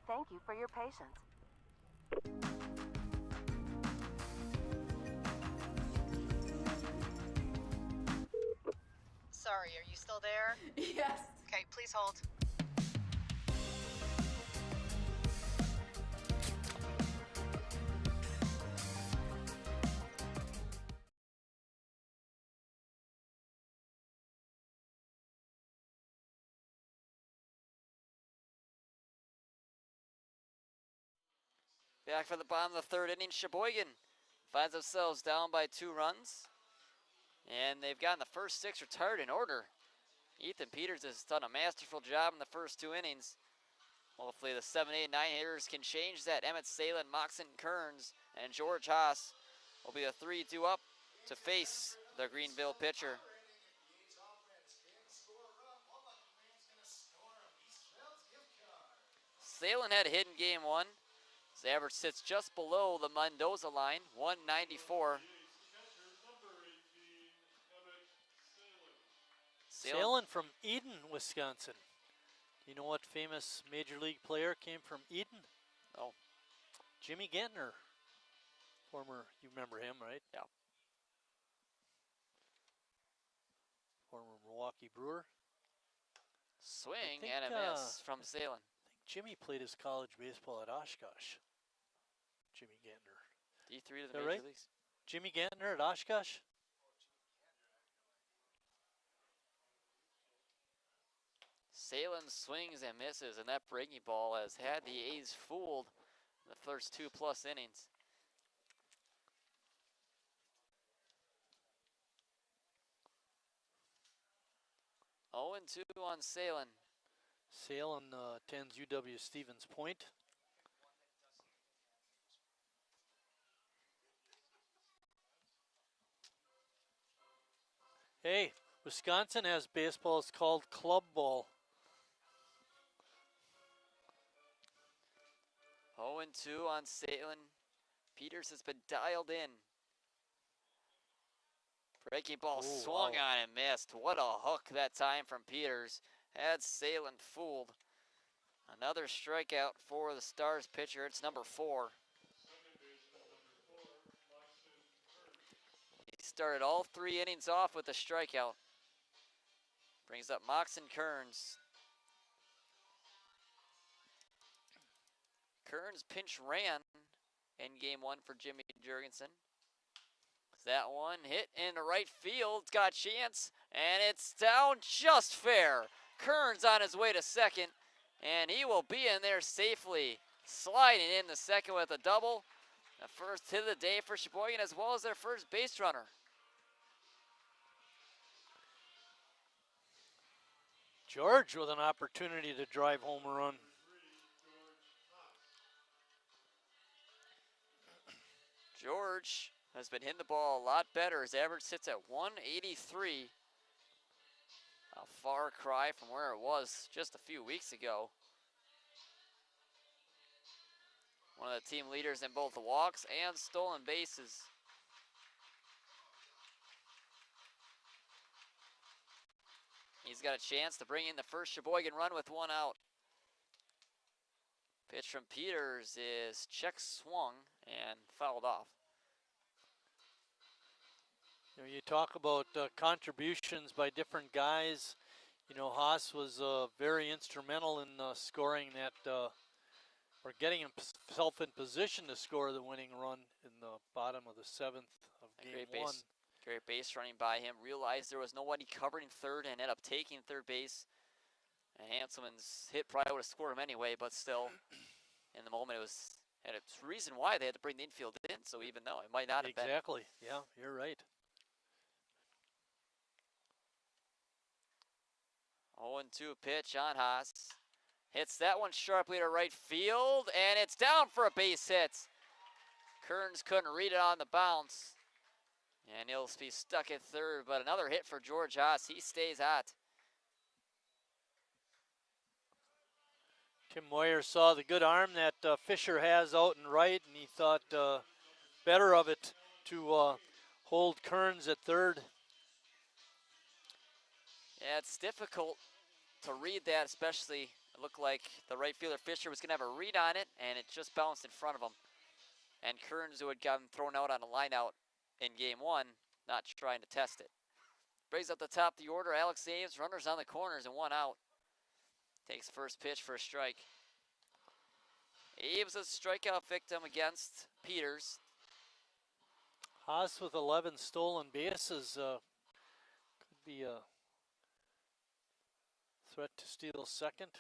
Thank you for your patience. Sorry, are you still there? Yes. Okay, please hold. Back for the bottom of the 3rd inning, Sheboygan finds themselves down by 2 runs. And they've gotten the first 6 retired in order. Ethan Peters has done a masterful job in the first 2 innings. Hopefully the 7, 8, 9 hitters can change that. Emmett Salin, Moxon Kearns, and George Haas will be the 3-2 up to face the Greenville pitcher. Salin had a hit in game 1. His average sits just below the Mendoza line, 194. Salin from Eden, Wisconsin. Do you know what famous Major League player came from Eden? No. Jimmy Gantner. Former, you remember him, right? Yeah. Former Milwaukee Brewer. Swing and a miss from Salin. I think Jimmy played his college baseball at Oshkosh. Jimmy Gantner. D3 to the Major Leagues. Jimmy Gantner at Oshkosh? Salin swings and misses, and that breaking ball has had the A's fooled in the first 2+ innings. Oh, 0-2 on Salin. Salin attends UW Stevens Point. Hey, Wisconsin has baseball. It's called club ball. 0-2 on Salem. Peters has been dialed in. Breaking ball swung on and missed. What a hook that time from Peters. Had Salem fooled. Another strikeout for the Stars pitcher. It's number 4. He started all 3 innings off with a strikeout. Brings up Moxon Kearns. Kearns pinch ran in game 1 for Jimmy Jurgensen. That one hit into right field. It's got a chance, and it's down just fair. Kearns on his way to second, and he will be in there safely. Sliding in the second with a double. The first hit of the day for Sheboygan, as well as their first base runner. George with an opportunity to drive home a run. George has been hitting the ball a lot better. His average sits at 183. A far cry from where it was just a few weeks ago. One of the team leaders in both walks and stolen bases. He's got a chance to bring in the first Sheboygan run with 1 out. Pitch from Peters is check swung and fouled off. You know, you talk about contributions by different guys. You know, Haas was very instrumental in scoring that, or getting himself in position to score the winning run in the bottom of the 7th of game 1. Great base running by him. Realized there was nobody covering third and ended up taking third base. And Hanselman's hit probably would have scored him anyway, but still, in the moment, it was, and it's the reason why they had to bring the infield in, so even though it might not have been. Exactly, yeah, you're right. 0-2 pitch on Haas. Hits that one sharply to right field, and it's down for a base hit. Kearns couldn't read it on the bounce. And he'll be stuck at third, but another hit for George Haas. He stays hot. Tim Moyer saw the good arm that Fisher has out and right, and he thought better of it to hold Kearns at third. Yeah, it's difficult to read that, especially it looked like the right fielder Fisher was going to have a read on it, and it just bounced in front of him. And Kearns, who had gotten thrown out on a line out in game 1, not trying to test it. Brings up the top of the order, Alex Ames, runners on the corners and 1 out. Takes first pitch for a strike. Ames a strikeout victim against Peters. Haas with 11 stolen bases could be a threat to steal second.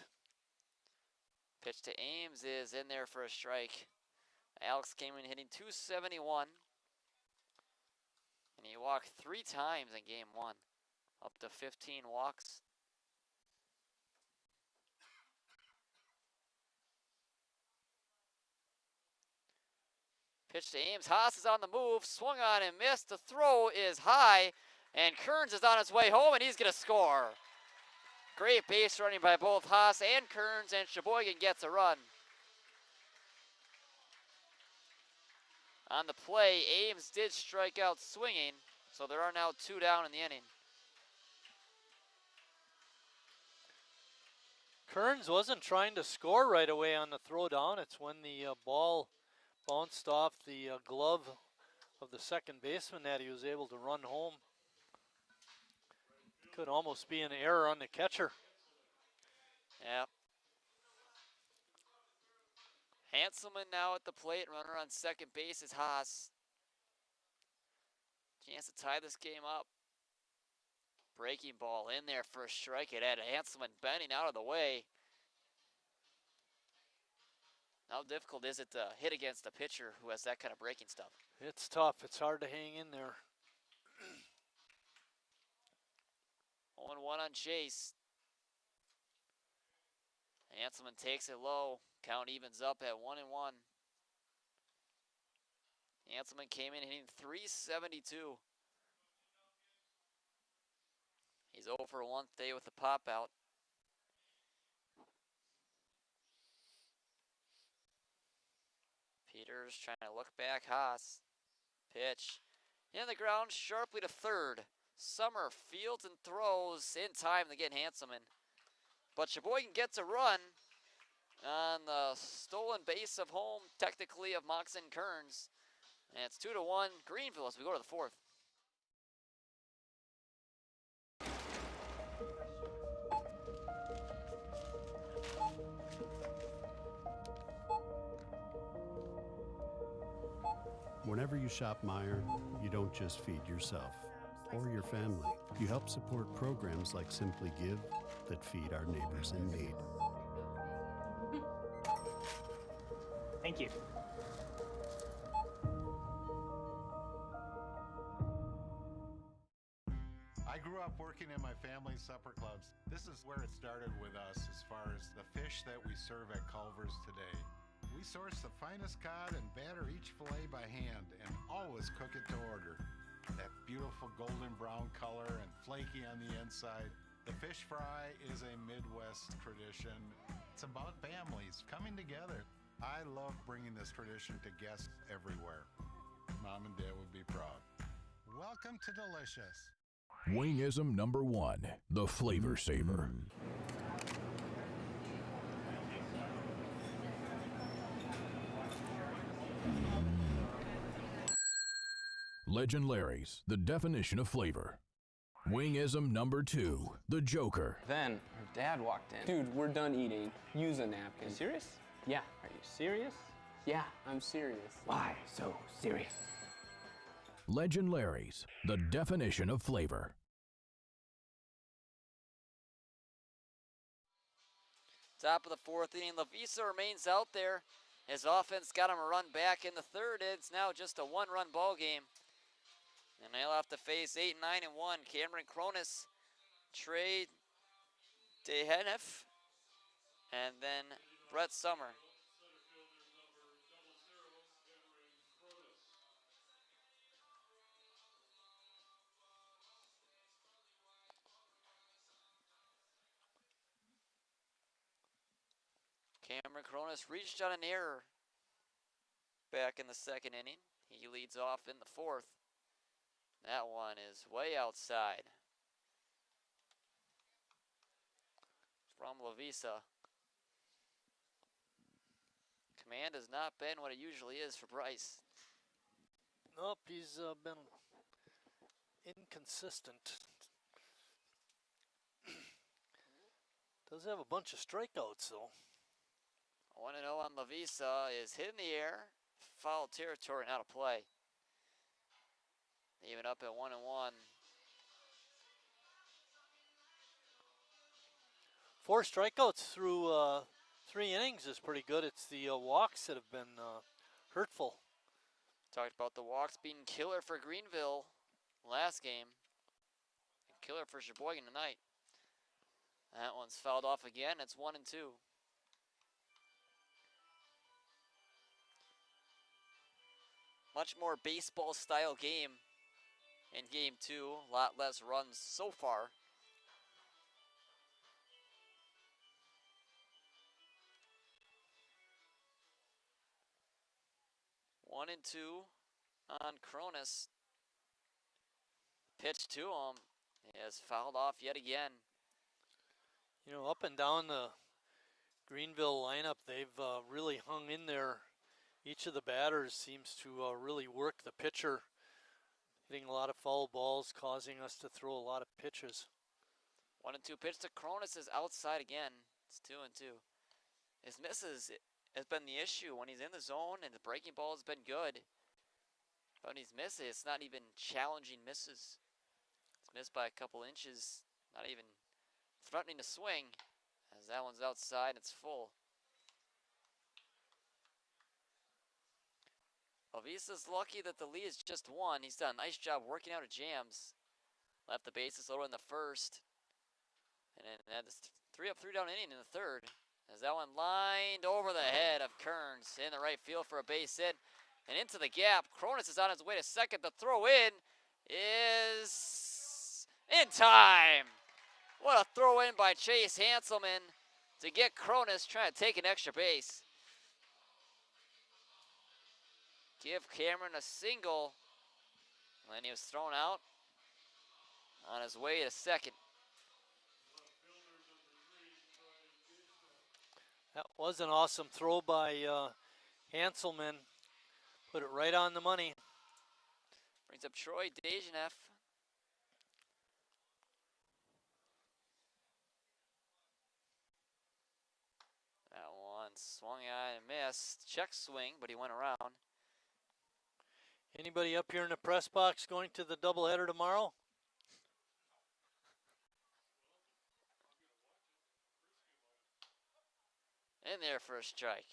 Pitch to Ames is in there for a strike. Alex came in hitting .271. And he walked 3 times in game 1. Up to 15 walks. Pitch to Ames. Haas is on the move. Swung on and missed. The throw is high. And Kearns is on his way home, and he's going to score. Great base running by both Haas and Kearns, and Sheboygan gets a run. On the play, Ames did strike out swinging, so there are now 2 down in the inning. Kearns wasn't trying to score right away on the throw down. It's when the ball bounced off the glove of the second baseman that he was able to run home. Could almost be an error on the catcher. Yeah. Hanselman now at the plate, runner on second base is Haas. Chance to tie this game up. Breaking ball in there for a strike. It had Hanselman bending out of the way. How difficult is it to hit against a pitcher who has that kind of breaking stuff? It's tough. It's hard to hang in there. 0-1 on Chase. Hanselman takes it low. Count evens up at 1-1. Hanselman came in hitting .372. He's 0 for 1 today with the pop out. Peters trying to look back. Haas. Pitch. In the ground sharply to third. Summer fields and throws in time to get Hanselman. But Sheboygan gets a run on the stolen base of home, technically, of Moxon Kearns. And it's 2-1 Greenville as we go to the fourth. Whenever you shop Meijer, you don't just feed yourself or your family. You help support programs like Simply Give that feed our neighbors in need. Thank you. I grew up working in my family's supper clubs. This is where it started with us as far as the fish that we serve at Culver's today. We source the finest cod and batter each fillet by hand and always cook it to order. That beautiful golden brown color and flaky on the inside. The fish fry is a Midwest tradition. It's about families coming together. I love bringing this tradition to guests everywhere. Mom and Dad would be proud. Welcome to Delicious. Wingism number 1, the Flavor Saver. Legend Larry's, the definition of flavor. Wingism number 2, the Joker. Then her dad walked in. Dude, we're done eating. Use a napkin. Serious? Yeah. Are you serious? Yeah, I'm serious. Why so serious? Legend Larry's, the definition of flavor. Top of the fourth inning, Lavisa remains out there. His offense got him a run back in the third. It's now just a one-run ball game. And they'll have to face 8, 9, and 1. Cameron Cronus, Trey DeHenef, and then Brett Summer. Cameron Cronus reached on an error back in the second inning. He leads off in the fourth. That one is way outside from Lavisa. Command has not been what it usually is for Bryce. Nope, he's been inconsistent. Does have a bunch of strikeouts though. 1-0 on Lavisa is hit in the air. Foul territory, not a play. Even up at 1-1. 4 strikeouts through 3 innings is pretty good. It's the walks that have been hurtful. Talked about the walks being killer for Greenville last game. And killer for Sheboygan tonight. That one's fouled off again. It's 1-2. Much more baseball style game in game 2. A lot less runs so far. One and 2 on Cronus. Pitch to him. He has fouled off yet again. You know, up and down the Greenville lineup, they've really hung in there. Each of the batters seems to really work the pitcher, hitting a lot of foul balls, causing us to throw a lot of pitches. 1-2 pitch to Cronus is outside again. It's 2-2. His misses has been the issue when he's in the zone, and the breaking ball has been good. But when he's missing, it's not even challenging misses. It's missed by a couple inches, not even threatening to swing, as that one's outside and it's full. Alvisa's lucky that the lead is just 1. He's done a nice job working out of jams. Left the bases loaded in the first. And then had this 3 up, 3 down inning in the third. As that one lined over the head of Kearns in the right field for a base hit. And into the gap. Cronus is on his way to second. The throw in is in time. What a throw in by Chase Hanselman to get Cronus trying to take an extra base. Give Cameron a single. When he was thrown out on his way to second. That was an awesome throw by Hanselman. Put it right on the money. Brings up Troy Dejanev. That one swung at and missed. Check swing, but he went around. Anybody up here in the press box going to the doubleheader tomorrow? In there for a strike.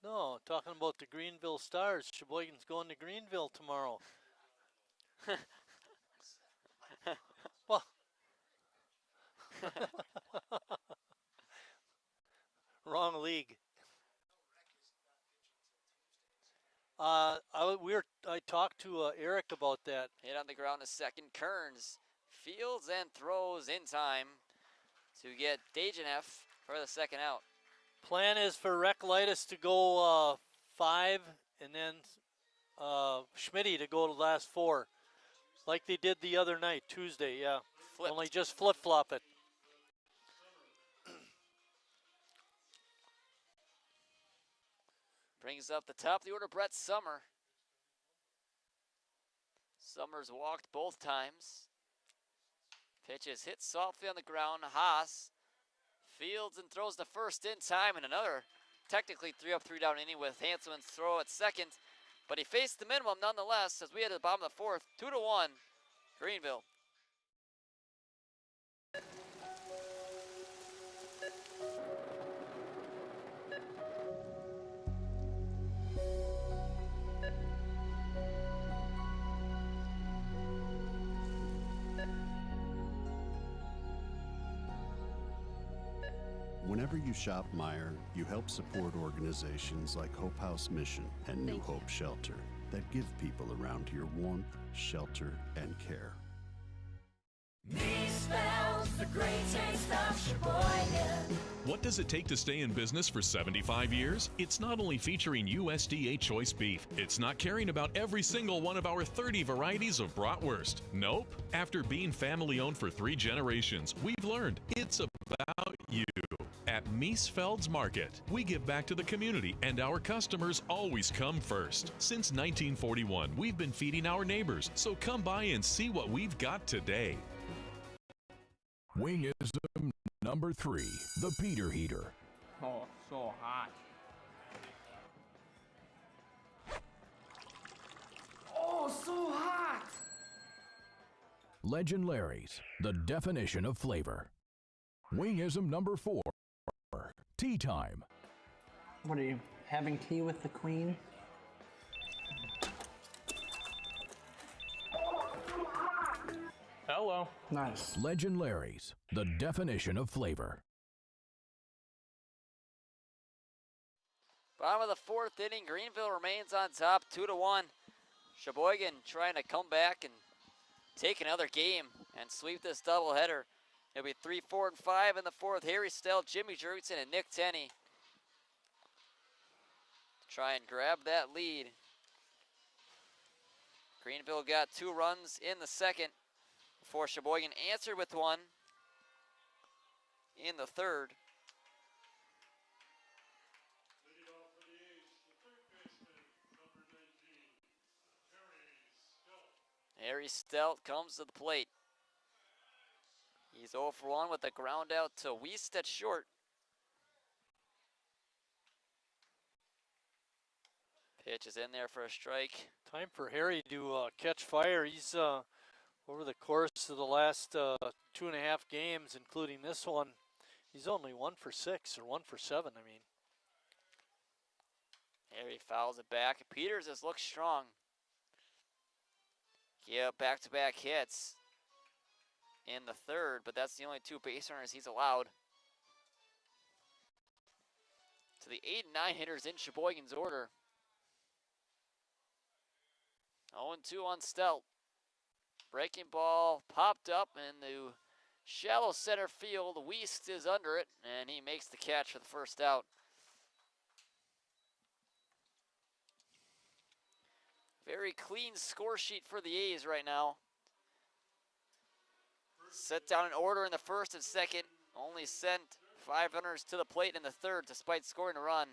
No, talking about the Greenville Stars. Sheboygan's going to Greenville tomorrow. Well. Wrong league. I talked to Eric about that. Hit on the ground to second. Kearns fields and throws in time to get Dejanev for the second out. Plan is for Reklitis to go 5 and then Schmitty to go to the last 4. Like they did the other night, Tuesday, yeah. Flipped. Only just flip-flop it. Brings up the top of the order, Brett Summer. Summers walked both times. Pitches hit softly on the ground. Haas fields and throws the first in time, and another technically 3 up, 3 down inning with Hanselman's throw at second. But he faced the minimum nonetheless as we head to the bottom of the 4th, 2-1, Greenville. Whenever you shop Meijer, you help support organizations like Hope House Mission and New Hope Shelter that give people around here warmth, shelter, and care. Me spells the great taste of Sheboygan. What does it take to stay in business for 75 years? It's not only featuring USDA choice beef. It's not caring about every single one of our 30 varieties of bratwurst. Nope. After being family owned for 3 generations, we've learned it's about you. At Miesfeld's Market, we give back to the community and our customers always come first. Since 1941, we've been feeding our neighbors, so come by and see what we've got today. Wingism number 3, the Peter Heater. Oh, so hot. Oh, so hot! Legend Larry's, the definition of flavor. Wingism number 4, tea time. What are you, having tea with the queen? Hello. Nice. Legend Larry's, the definition of flavor. Bottom of the 4th inning, Greenville remains on top, 2-1. Sheboygan trying to come back and take another game and sweep this doubleheader. It'll be 3, 4, and 5 in the 4th. Harry Stell, Jimmy Jurgensen, and Nick Tenney try and grab that lead. Greenville got 2 runs in the 2nd before Sheboygan answered with 1 in the 3rd. Harry Stelt comes to the plate. He's 0 for 1 with a ground out to Wiest at short. Pitch is in there for a strike. Time for Harry to catch fire. He's over the course of the last 2.5 games, including this one, he's only 1 for 6 or 1 for 7. I mean, Harry fouls it back. Peters has looked strong. Yeah, back-to-back hits in the 3rd, but that's the only 2 base runners he's allowed. To the 8 and 9 hitters in Sheboygan's order. 0-2 on Stout. Breaking ball popped up in the shallow center field. Wiest is under it, and he makes the catch for the first out. Very clean score sheet for the A's right now. Set down an order in the first and second. Only sent 5 runners to the plate in the third despite scoring a run.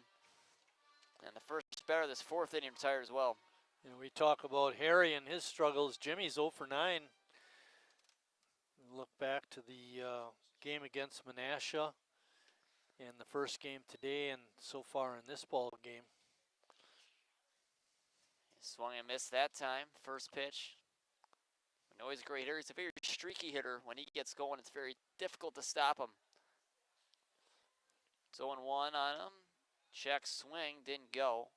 And the first batter of this fourth inning retired as well. And we talk about Harry and his struggles. Jimmy's 0 for 9. Look back to the game against Menasha and the first game today and so far in this ball game. He swung and missed that time. First pitch. I know he's a great hitter. He's a very streaky hitter. When he gets going, it's very difficult to stop him. It's 0-1 on him. Check swing, didn't go.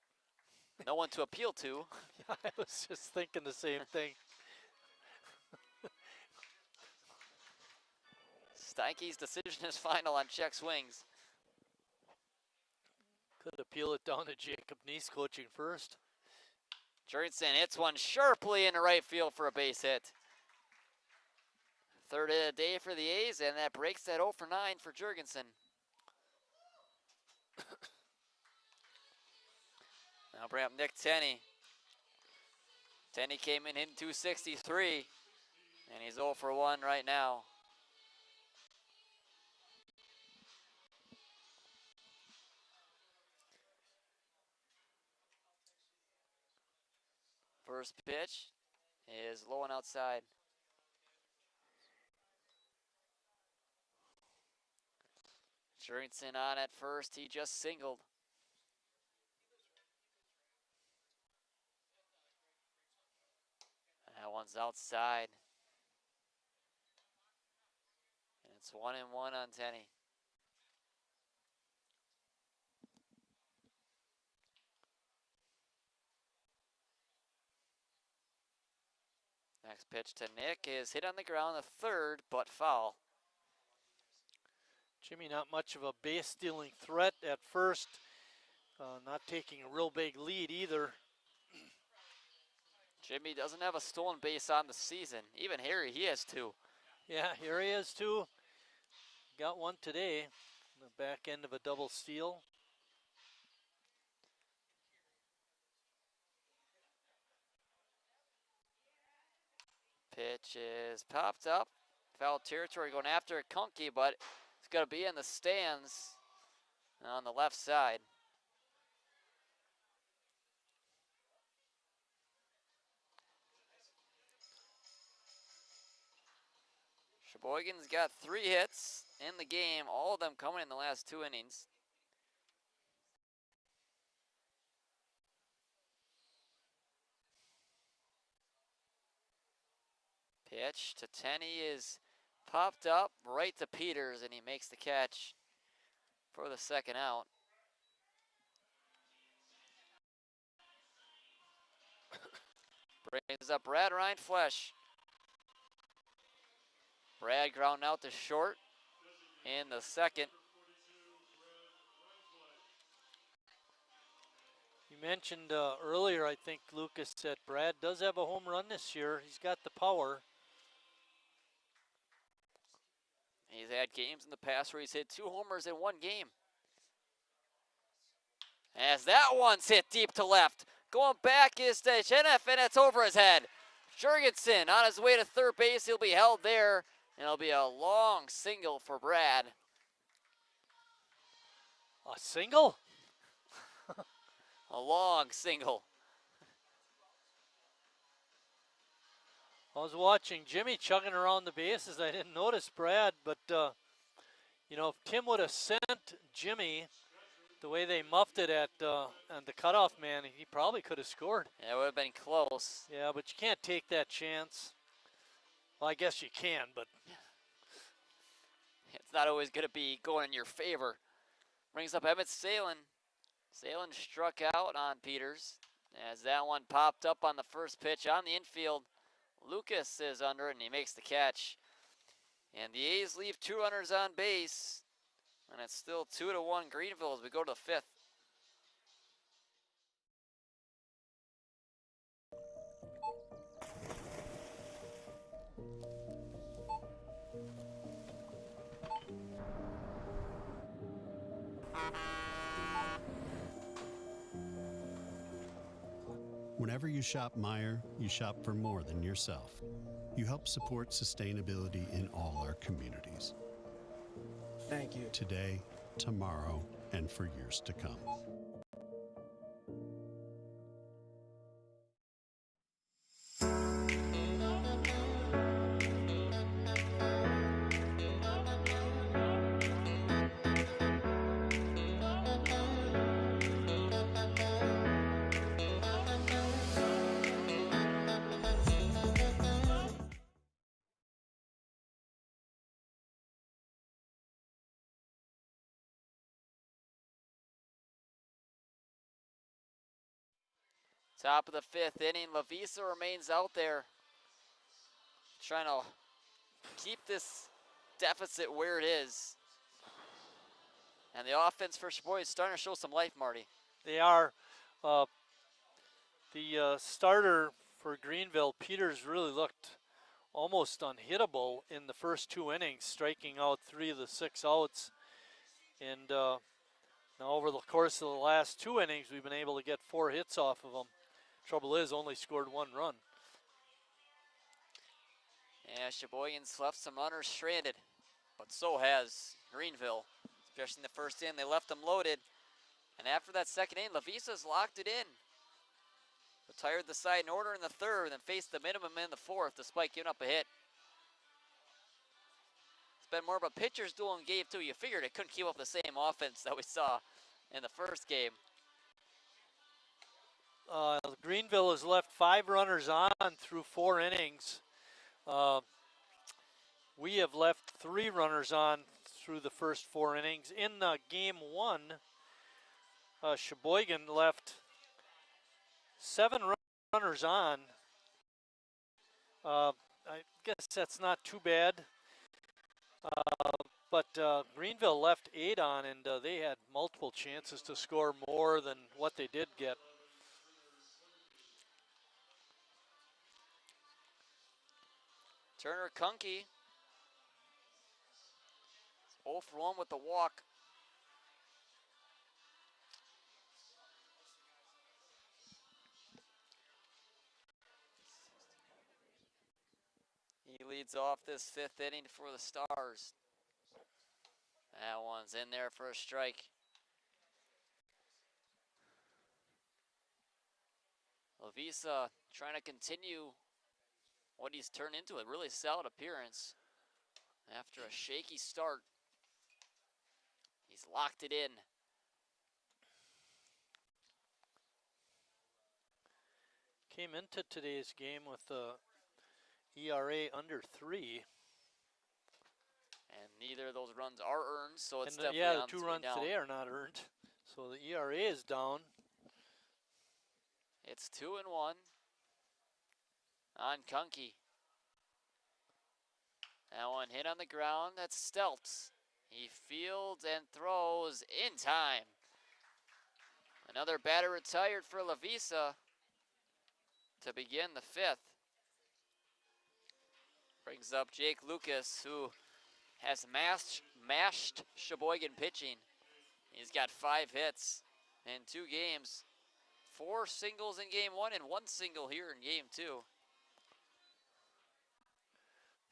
No one to appeal to. I was just thinking the same thing. Steinke's decision is final on check swings. Could appeal it down to Jacob Neese coaching first. Jurgensen hits one sharply into right field for a base hit. Third hit of the day for the A's, and that breaks that 0 for 9 for Jurgensen. Now bring up Nick Tenney. Tenney came in hitting 263, and he's 0 for 1 right now. First pitch is low and outside. Jurgensen on at first, he just singled. That one's outside. And it's 1-1 on Tenney. Next pitch to Nick is hit on the ground, the third, but foul. Jimmy not much of a base stealing threat at first. Not taking a real big lead either. Jimmy doesn't have a stolen base on the season. Even Harry, he has 2. Yeah, here he is too. Got one today. The back end of a double steal. Pitch is popped up. Foul territory going after Kunke, but it's going to be in the stands on the left side. Sheboygan's got 3 hits in the game, all of them coming in the last 2 innings. Pitch to Tenney is popped up right to Peters, and he makes the catch for the second out. Brings up Brad Rindflesh. Brad ground out to short in the second. You mentioned earlier, I think Lucas said Brad does have a home run this year. He's got the power. He's had games in the past where he's hit 2 homers in 1 game. As that one's hit deep to left. Going back is Stajcenev, and it's over his head. Jurgensen on his way to third base. He'll be held there, and it'll be a long single for Brad. A single? A long single. I was watching Jimmy chugging around the bases. I didn't notice Brad, but you know, if Tim would have sent Jimmy the way they muffed it at the cutoff man, he probably could have scored. Yeah, it would have been close. Yeah, but you can't take that chance. Well, I guess you can, but it's not always going to be going in your favor. Brings up Emmett Salen. Salen struck out on Peters as that one popped up on the first pitch on the infield. Lucas is under it, and he makes the catch. And the A's leave 2 runners on base, and it's still 2-1 Greenville as we go to the 5th. Whenever you shop Meijer, you shop for more than yourself. You help support sustainability in all our communities. Thank you. Today, tomorrow, and for years to come. Top of the 5th inning, Lavisa remains out there, trying to keep this deficit where it is. And the offense for Sheboygan is starting to show some life, Marty. They are. The starter for Greenville, Peters, really looked almost unhittable in the first 2 innings, striking out 3 of the 6 outs. And now over the course of the last 2 innings, we've been able to get 4 hits off of him. Trouble is, only scored 1 run. Yeah, Sheboygan's left some runners stranded, but so has Greenville, especially in the first inning. They left them loaded, and after that second inning, Lavisa's locked it in. Retired the side in order in the 3rd, then faced the minimum in the 4th, despite giving up a hit. It's been more of a pitcher's duel in game 2. You figured it couldn't keep up the same offense that we saw in the first game. Greenville has left 5 runners on through 4 innings. We have left 3 runners on through the first 4 innings. In game 1, Sheboygan left 7 runners on. I guess that's not too bad. But Greenville left 8 on, and they had multiple chances to score more than what they did get. Turner Kunke 0 for 1 with the walk. He leads off this 5th inning for the Stars. That one's in there for a strike. Lavisa trying to continue what he's turned into a really solid appearance. After a shaky start, he's locked it in. Came into today's game with the ERA under 3. And neither of those runs are earned, so it's definitely yeah, the on 2 its way runs down. today are not earned. So the ERA is down. It's 2-1 on Kunke. That one hit on the ground. That's Stelts. He fields and throws in time. Another batter retired for Lavisa to begin the 5th. Brings up Jake Lucas, who has mashed Sheboygan pitching. He's got 5 hits in 2 games. 4 singles in game 1 and 1 single here in game 2.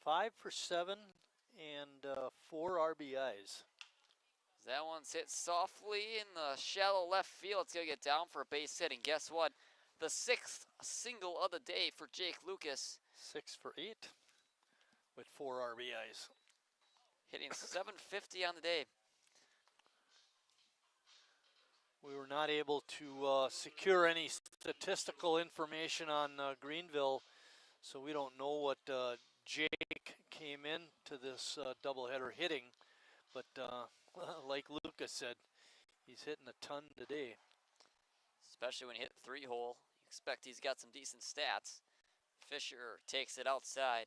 5 for 7 and 4 RBIs. That one's hit softly in the shallow left field. It's going to get down for a base hit. And guess what? The 6th single of the day for Jake Lucas. 6 for 8 with 4 RBIs. Hitting 750 on the day. We were not able to secure any statistical information on Greenville, so we don't know what Jake came into this doubleheader hitting, but like Lucas said, he's hitting a ton today. Especially when he hit 3-hole, you expect he's got some decent stats. Fisher takes it outside.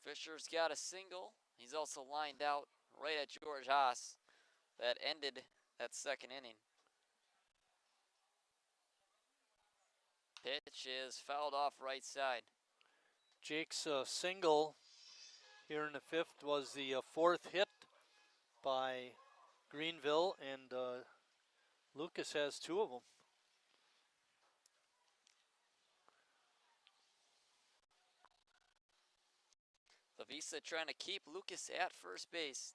Fisher's got a single. He's also lined out right at George Haas. That ended that 2nd inning. Pitch is fouled off right side. Jake's single here in the fifth was the fourth hit by Greenville, and Lucas has 2 of them. Lavisa trying to keep Lucas at first base.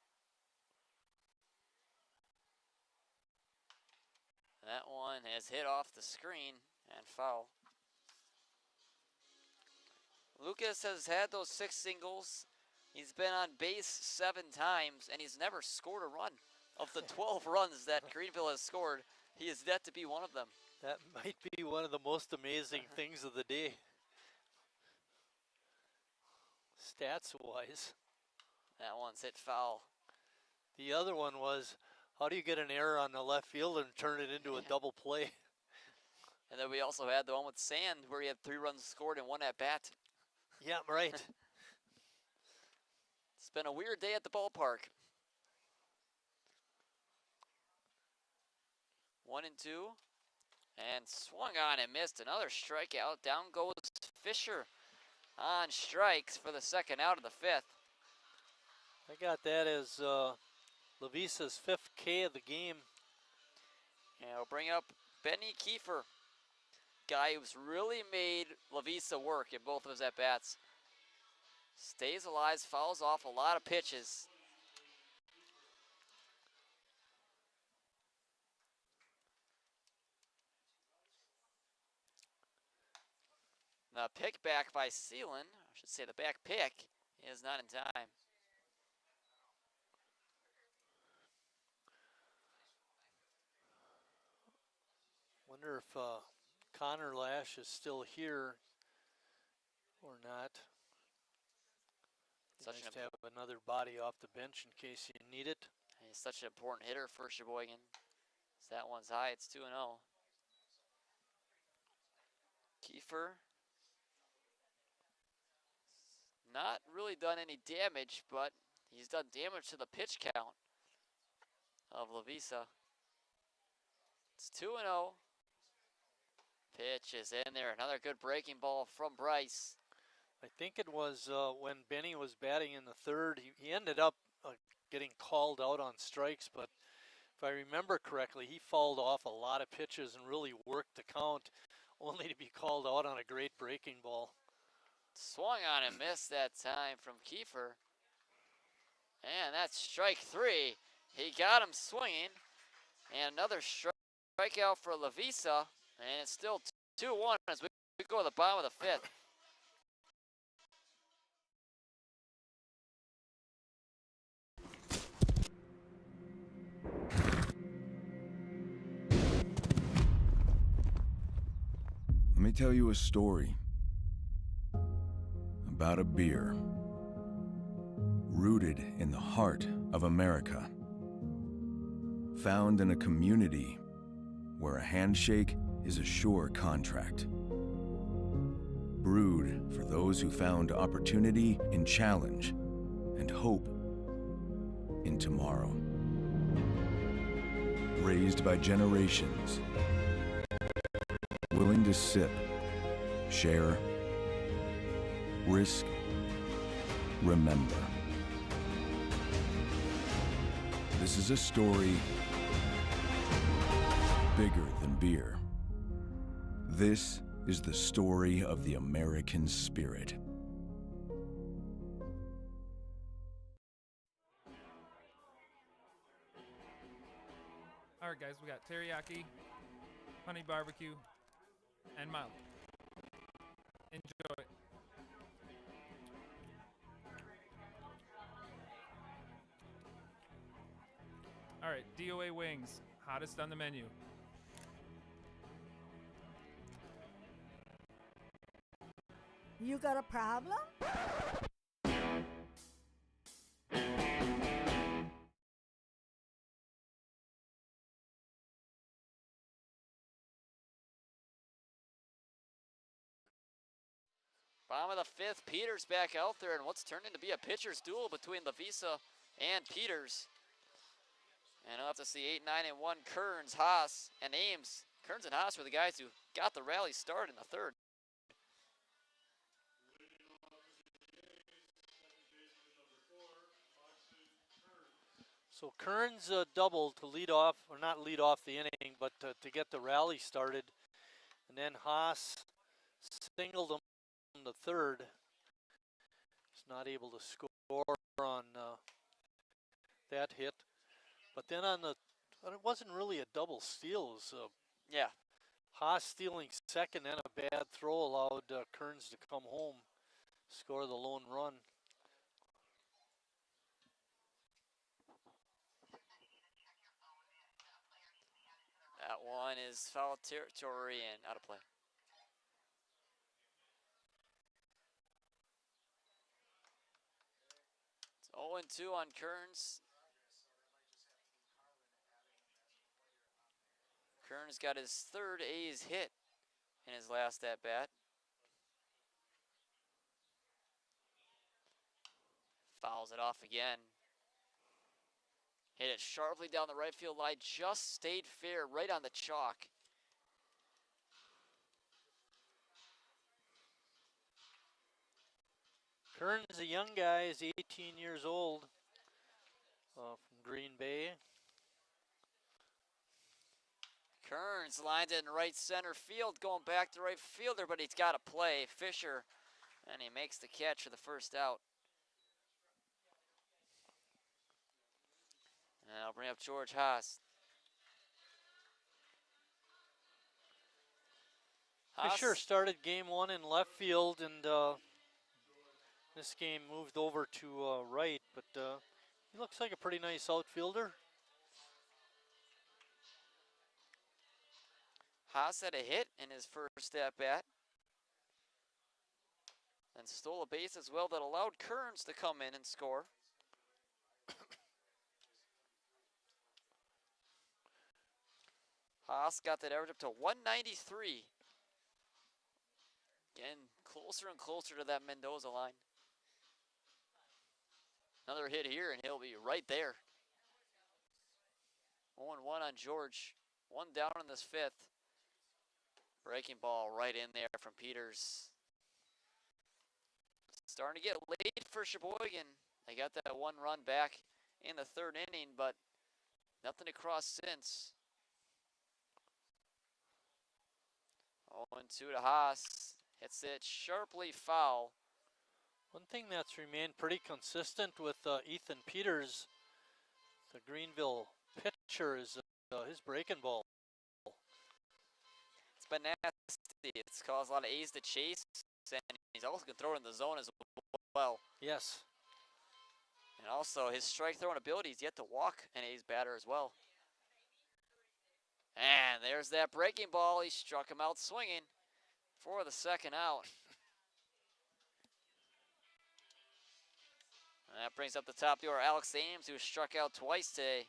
That one has hit off the screen and foul. Lucas has had those 6 singles. He's been on base 7 times, and he's never scored a run. Of the 12 runs that Greenville has scored, he is yet to be one of them. That might be one of the most amazing things of the day, stats-wise. That one's hit foul. The other one was, how do you get an error on the left field and turn it into a double play? And then we also had the one with Sand where he had 3 runs scored and 1 at bat. Yeah, right. It's been a weird day at the ballpark. 1 and 2. And swung on and missed another strikeout. Down goes Fisher on strikes for the second out of the 5th. I got that as Lavisa's 5th K of the game. And we'll bring up Benny Kiefer. Guy who's really made Lavisa work in both of his at-bats. Stays alive, fouls off a lot of pitches. The pick back by Seelan, I should say the back pick, is not in time. Wonder if Connor Lash is still here or not. Such Nice to have another body off the bench in case you need it. He's such an important hitter for Sheboygan. So that one's high, it's 2-0. Kiefer. Not really done any damage, but he's done damage to the pitch count of Lavisa. It's 2-0. Pitch is in there. Another good breaking ball from Bryce. I think it was when Benny was batting in the 3rd. He ended up getting called out on strikes, but if I remember correctly, he fouled off a lot of pitches and really worked the count, only to be called out on a great breaking ball. Swung on and missed that time from Kiefer. And that's strike 3. He got him swinging. And another strikeout for Lavisa. And it's still 2-1 as we go to the bottom of the 5th. Let me tell you a story about a beer rooted in the heart of America, found in a community where a handshake is a sure contract, brewed for those who found opportunity in challenge and hope in tomorrow, raised by generations, willing to sip, share, risk, remember. This is a story bigger than beer. This is the story of the American spirit. All right, guys, we got teriyaki, honey barbecue, and mild. Enjoy. All right, DOA wings, hottest on the menu. You got a problem? Bottom of the 5th, Peters back out there, and what's turned into be a pitcher's duel between Lavisa and Peters. And I'll have to see 8, 9, and 1, Kearns, Haas, and Ames. Kearns and Haas were the guys who got the rally started in the 3rd. So Kearns doubled to lead off, or not lead off the inning, but to get the rally started. And then Haas singled him in the third. He's not able to score on that hit. But then on the, it wasn't really a double steal. It was Yeah. Haas stealing second and a bad throw allowed Kearns to come home, score the lone run. That one is foul territory and out of play. It's 0-2 on Kearns. Kearns got his third A's hit in his last at bat. Fouls it off again. Hit it sharply down the right field line, just stayed fair, right on the chalk. Kearns is a young guy, he's 18 years old, from Green Bay. Kearns lines it in right center field, going back to right fielder, but he's got to play. Fisher, and he makes the catch for the first out. And I'll bring up George Haas. Fisher started game one in left field, and this game moved over to right, but he looks like a pretty nice outfielder. Haas had a hit in his first at bat. And stole a base as well that allowed Kearns to come in and score. Haas got that average up to 193. Getting closer and closer to that Mendoza line. Another hit here and he'll be right there. 0-1 on George. One down in this fifth. Breaking ball right in there from Peters. Starting to get late for Sheboygan. They got that one run back in the third inning, but nothing to cross since. 0-2 to Haas. Hits it sharply foul. One thing that's remained pretty consistent with Ethan Peters, the Greenville pitcher, is his breaking ball. It's been nasty. It's caused a lot of A's to chase, and he's also going to throw it in the zone as well. Yes. And also, his strike throwing ability is yet to walk an A's batter as well. And there's that breaking ball. He struck him out swinging for the second out. And that brings up the top of the order Alex Ames, who struck out twice today.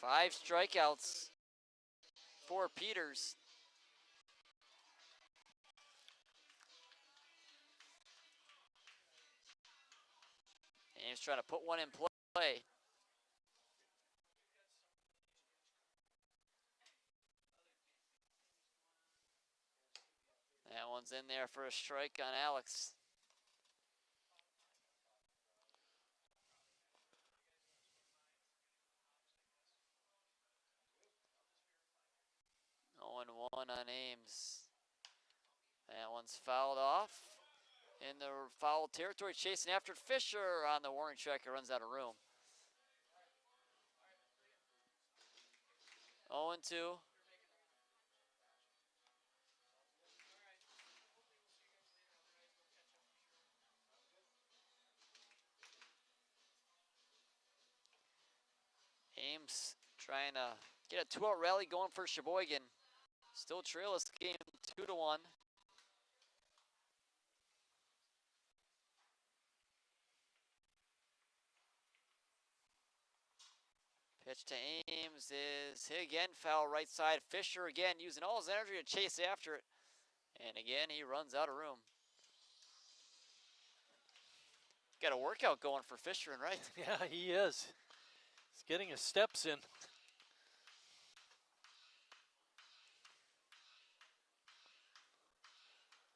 5 strikeouts for Peters. Ames trying to put one in play. That one's in there for a strike on Alex. And 1 on Ames. That one's fouled off in the foul territory, chasing after Fisher on the warning track. It runs out of room. 0-2. Ames trying to get a 2-out rally going for Sheboygan. Still trail this game 2-1. Pitch to Ames is hit again, foul right side. Fisher again using all his energy to chase after it. And again, he runs out of room. Got a workout going for Fisher and right. Yeah, he is. He's getting his steps in.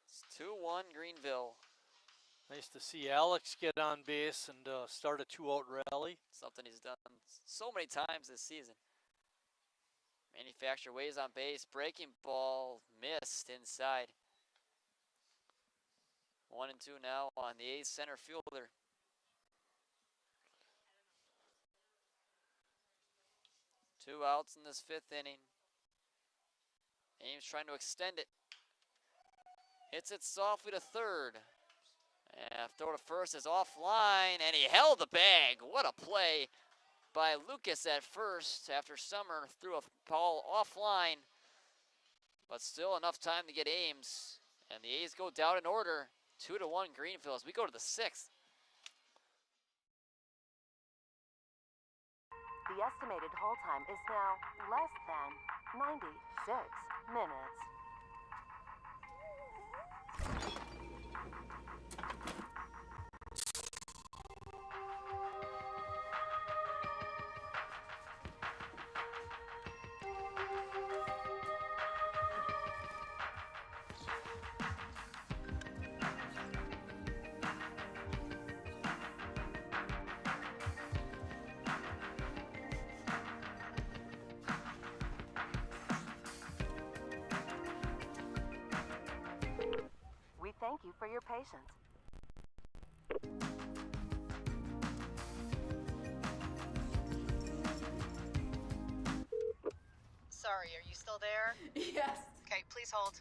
It's 2-1 Greenville. Nice to see Alex get on base and start a 2-out rally. Something he's done so many times this season. Manufacturer ways on base, breaking ball, missed inside. 1-2 now on the A's center fielder. Two outs in this fifth inning. Ames trying to extend it. Hits it softly to third. And throw to first is offline, and he held the bag. What a play by Lucas at first after Summer threw a ball offline. But still enough time to get Ames. And the A's go down in order. 2-1 Greenville as we go to the sixth. The estimated hold time is now less than 96 minutes. We thank you for your patience. Sorry, are you still there? Yes. Okay, please hold.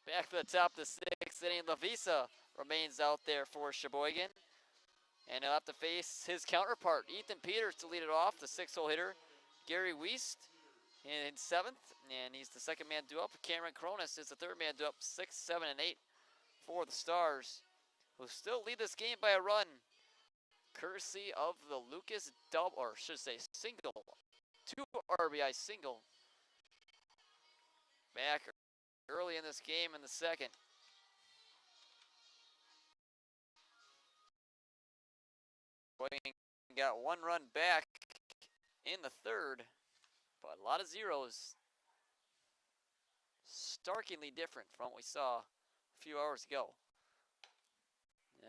Back to the top of the sixth inning, Lavisa remains out there for Sheboygan. And he'll have to face his counterpart, Ethan Peters, to lead it off, the 6-hole hitter. Gary Wiest in seventh, and he's the second man due up. Cameron Cronus is the third man due up, 6, 7, and 8 for the Stars, who still lead this game by a run, courtesy of the Lucas double, or should say single, 2 RBI single. Back early in this game in the second. Got 1 run back in the third, but a lot of zeros. Starkly different from what we saw a few hours ago.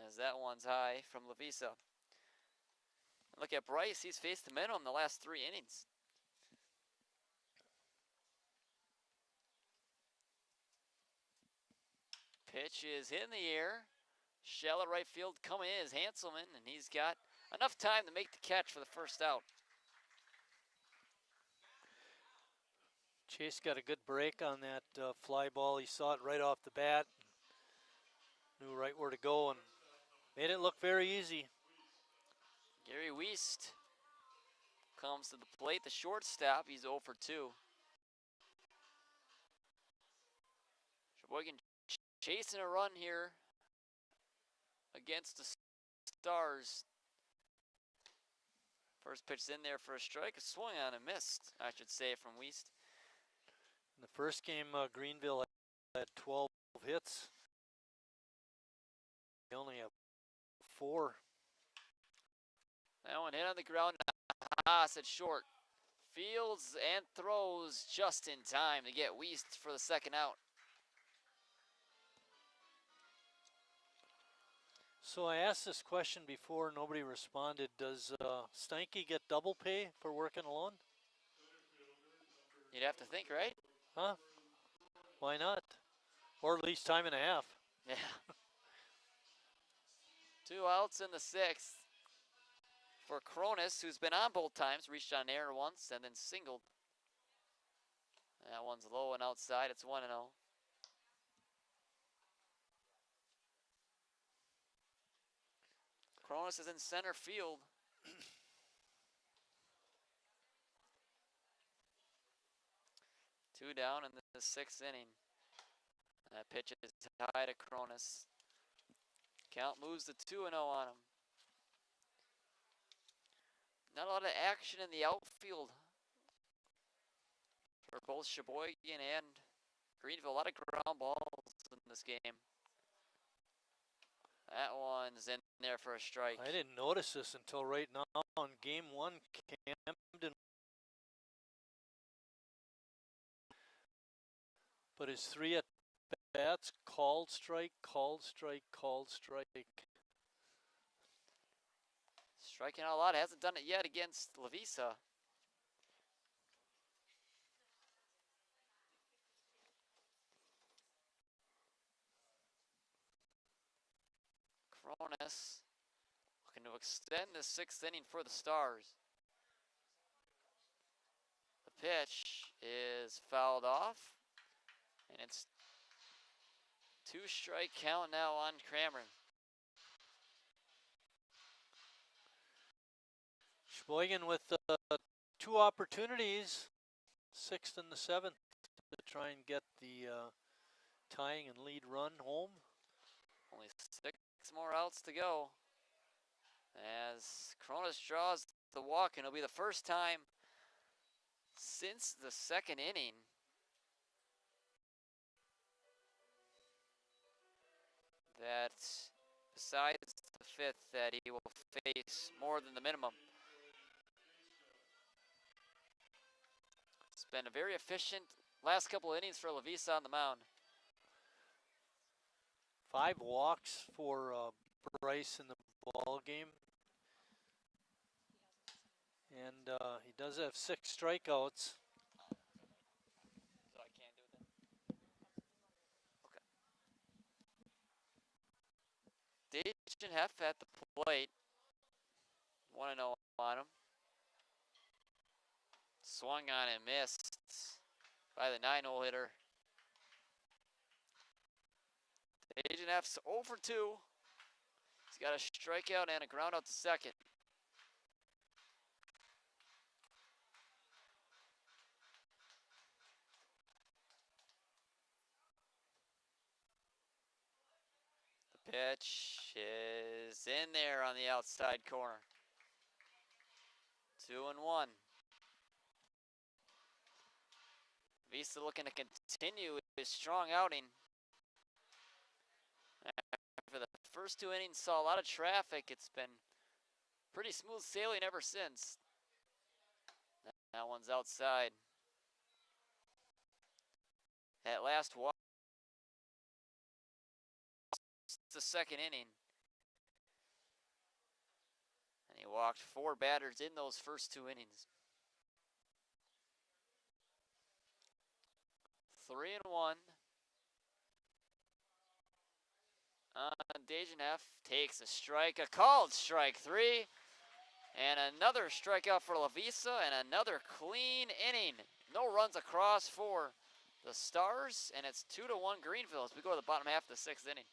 As that one's high from Lavisa. Look at Bryce, he's faced the minimum the last 3 innings. Pitch is in the air. Shallow right field coming in is Hanselman, and he's got enough time to make the catch for the first out. Chase got a good break on that fly ball. He saw it right off the bat. Knew right where to go and made it look very easy. Gary Wiest comes to the plate, the shortstop. He's 0 for 2. Sheboygan chasing a run here against the Stars. First pitch in there for a strike, a swung on and missed, I should say, from Wiest. In the first game, Greenville had 12 hits. They only have 4. That one hit on the ground. Haas at short. Fields and throws just in time to get Wiest for the second out. So I asked this question before, nobody responded. Does Steinke get double pay for working alone? You'd have to think, right? Huh? Why not? Or at least time and a half. Yeah. 2 outs in the 6th for Cronus, who's been on both times, reached on air once and then singled. That one's low and outside. It's 1-0. Cronus is in center field. Two down in the 6th inning. That pitch is high to Cronus. Count moves to 2-0 on him. Not a lot of action in the outfield for both Sheboygan and Greenville. A lot of ground balls in this game. That one's in there for a strike. I didn't notice this until right now on game 1. Camden, but his 3 at bats, called strike, called strike, called strike. Striking out a lot, hasn't done it yet against Lavisa. Cronus looking to extend the 6th inning for the Stars. The pitch is fouled off, and it's 2-strike count now on Cameron. Sheboygan with 2 opportunities, 6th and the 7th, to try and get the tying and lead run home. Only 6 more outs to go as Cronus draws the walk, and it'll be the first time since the 2nd inning that besides the 5th that he will face more than the minimum. It's been a very efficient last couple of innings for Lavisa on the mound. 5 walks for Bryce in the ball game. And he does have 6 strikeouts. So I can't do that. Okay. Dejan Heff at the plate. 1-0 on him. Swung on and missed by the 9-hole hitter. Dejan Heff's 0 for 2. He's got a strikeout and a ground out to second. The pitch is in there on the outside corner. 2-1. Vista looking to continue his strong outing. For the first 2 innings, saw a lot of traffic. It's been pretty smooth sailing ever since. That one's outside. That last walk, the 2nd inning. And he walked 4 batters in those first 2 innings. 3-1. Dejan Heff takes a strike, a called strike 3, and another strikeout for Lavisa, and another clean inning. No runs across for the Stars, and it's 2-1 Greenville as we go to the bottom half of the 6th inning.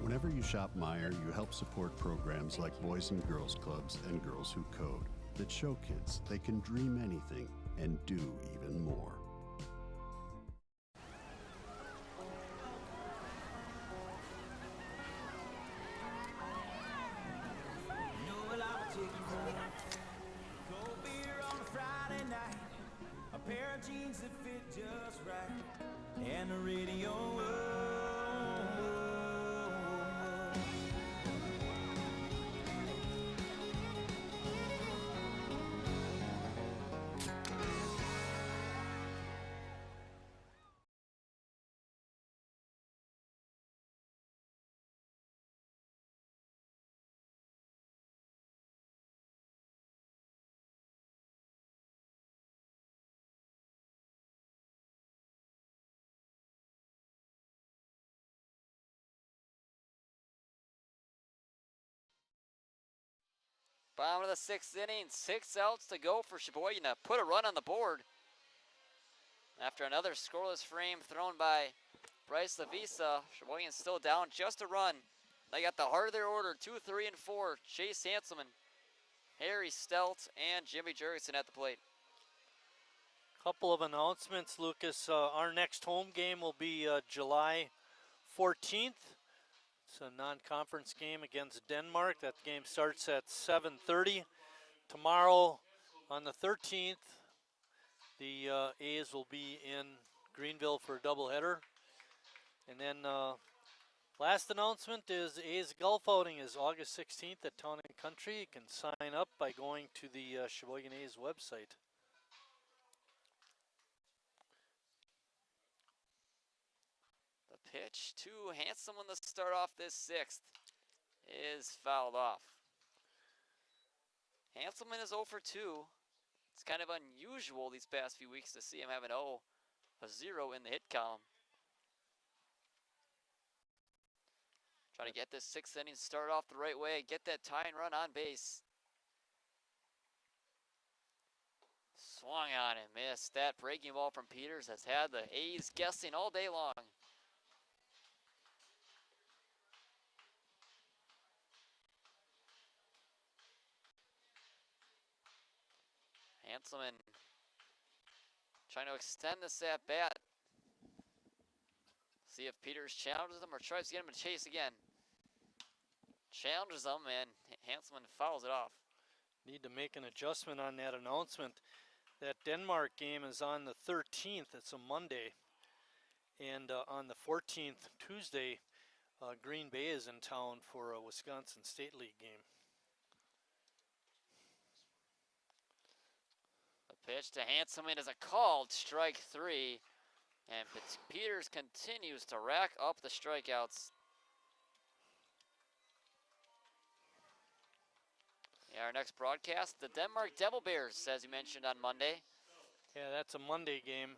Whenever you shop Meijer, you help support programs like Boys and Girls Clubs and Girls Who Code that show kids they can dream anything and do even more. Bottom of the 6th inning, 6 outs to go for Sheboygan to put a run on the board. After another scoreless frame thrown by Bryce Lavisa, Sheboygan still down just a run. They got the heart of their order, 2, 3, and 4. Chase Hanselman, Harry Stelt, and Jimmy Jurgensen at the plate. Couple of announcements, Lucas. Our next home game will be July 14th. It's a non-conference game against Denmark. That game starts at 7:30. Tomorrow on the 13th, the A's will be in Greenville for a doubleheader. And then last announcement is A's golf outing is August 16th at Town and Country. You can sign up by going to the Sheboygan A's website. The pitch to Hanselman to start off this 6th is fouled off. Hanselman is 0 for 2. It's kind of unusual these past few weeks to see him have an 0 in the hit column. Try to get this 6th inning started off the right way, get that tying run on base. Swung on and missed. That breaking ball from Peters has had the A's guessing all day long. Hanselman trying to extend this at bat. See if Peters challenges him or tries to get him to chase again. Challenges him and Hanselman fouls it off. Need to make an adjustment on that announcement. That Denmark game is on the 13th. It's a Monday. And on the 14th, Tuesday, Green Bay is in town for a Wisconsin State League game. The pitch to Hanselman is a called strike 3. And Peters continues to rack up the strikeouts. Yeah, our next broadcast, the Denmark Devil Bears, as you mentioned on Monday. Yeah, that's a Monday game.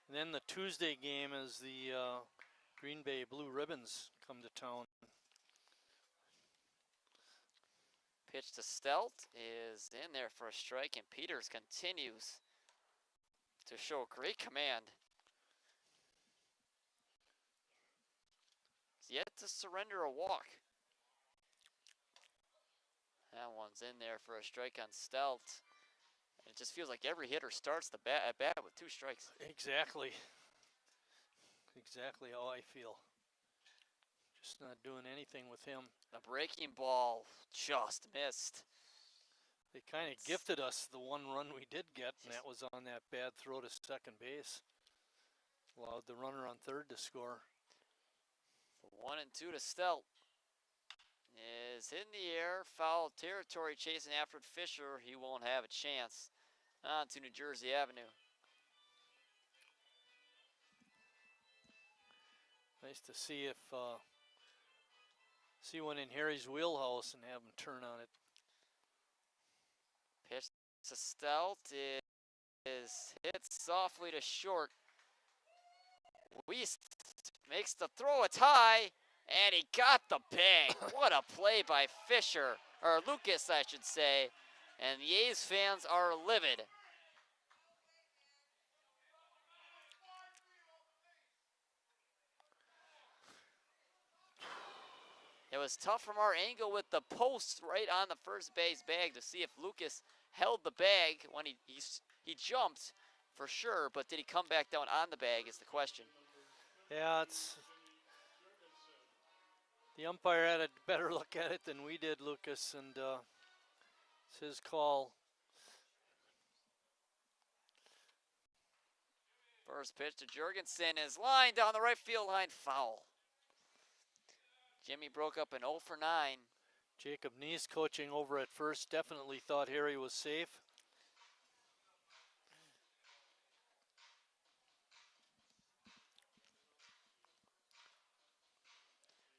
And then the Tuesday game is the Green Bay Blue Ribbons come to town. Pitch to Stelt is in there for a strike, and Peters continues to show great command. He's yet to surrender a walk. That one's in there for a strike on Stelt. It just feels like every hitter starts the at bat with 2 strikes. Exactly. Exactly how I feel. Just not doing anything with him. The breaking ball just missed. They kind of gifted us the one run we did get, and that was on that bad throw to second base. Allowed the runner on third to score. 1 and 2 to Stelt. Is in the air, foul territory chasing after it. Fisher, he won't have a chance. On to New Jersey Avenue. Nice to see if see one in Harry's wheelhouse and have him turn on it. Pitch to Stelt is hit softly to short. Weiss makes the throw, it's high, and he got the bag. What a play by Fisher, or Lucas, I should say. And the A's fans are livid. It was tough from our angle with the post right on the first base bag to see if Lucas held the bag when he jumped for sure, but did he come back down on the bag is the question. Yeah, it's the umpire had a better look at it than we did, Lucas, and it's his call. First pitch to Jurgensen is lined down the right field line, foul. Jimmy broke up an 0 for 9. Jacob Neese coaching over at first definitely thought Harry was safe.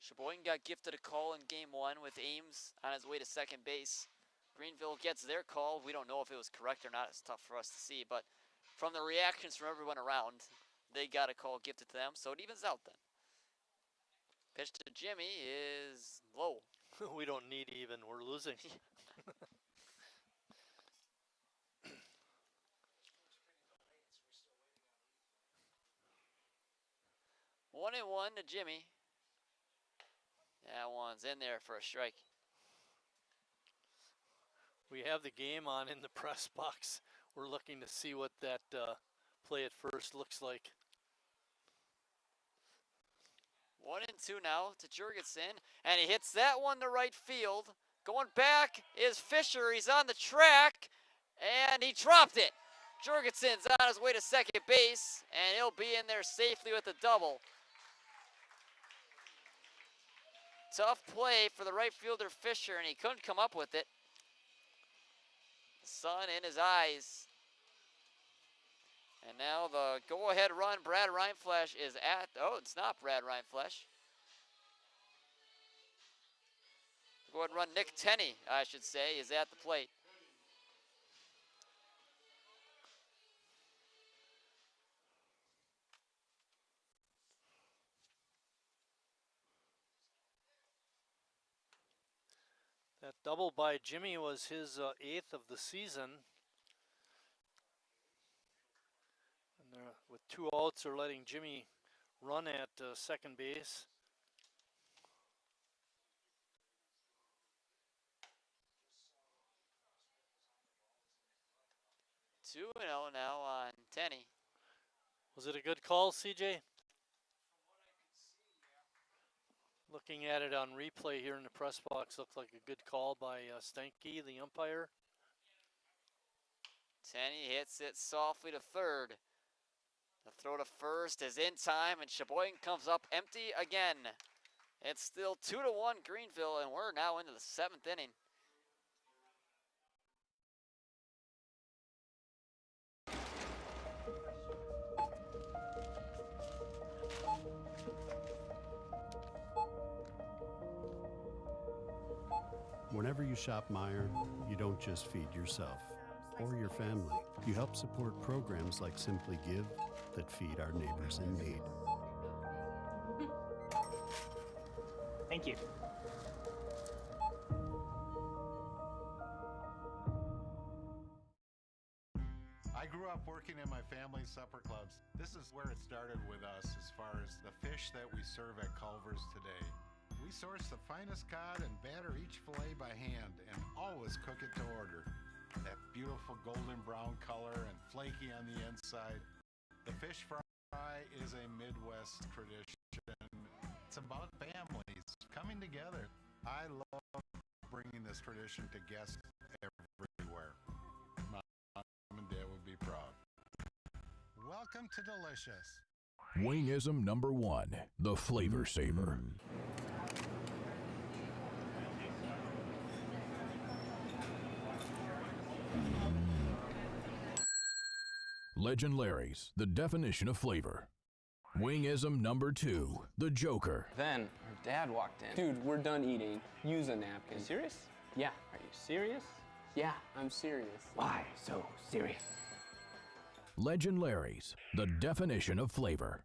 Sheboygan got gifted a call in game 1 with Ames on his way to second base. Greenville gets their call. We don't know if it was correct or not. It's tough for us to see, but from the reactions from everyone around, they got a call gifted to them, so it evens out then. Pitch to Jimmy is low. We don't need even. We're losing. 1-1 to Jimmy. That one's in there for a strike. We have the game on in the press box. We're looking to see what that play at first looks like. 1-2 now to Jurgensen, and he hits that one to right field. Going back is Fisher. He's on the track, and he dropped it. Jurgensen's on his way to second base, and he'll be in there safely with a double. Tough play for the right fielder Fisher, and he couldn't come up with it. The sun in his eyes. And now the go-ahead run, Brad Reinflash is at, oh, it's not Brad Reinflash. Go ahead and run, Nick Tenney, I should say, is at the plate. That double by Jimmy was his 8th of the season. And with 2 outs, they're letting Jimmy run at second base. 2-0 now on Tenney. Was it a good call, CJ? Looking at it on replay here in the press box, looked like a good call by Stanky, the umpire. Tenney hits it softly to third. The throw to first is in time, and Sheboygan comes up empty again. It's still 2-1 Greenville, and we're now into the 7th inning. Whenever you shop Meijer, you don't just feed yourself or your family. You help support programs like Simply Give that feed our neighbors in need. Thank you. I grew up working in my family's supper clubs. This is where it started with us as far as the fish that we serve at Culver's today. We source the finest cod and batter each fillet by hand and always cook it to order. That beautiful golden brown color and flaky on the inside. The fish fry is a Midwest tradition. It's about families coming together. I love bringing this tradition to guests everywhere. Mom and Dad would be proud. Welcome to Delicious. Wingism number 1, the Flavor Saver. Legend Larry's, the definition of flavor. Wingism number 2, the Joker. Then our dad walked in. Dude, we're done eating. Use a napkin. Serious? Yeah. Are you serious? Yeah, I'm serious. Why so serious? Legend Larry's, the definition of flavor.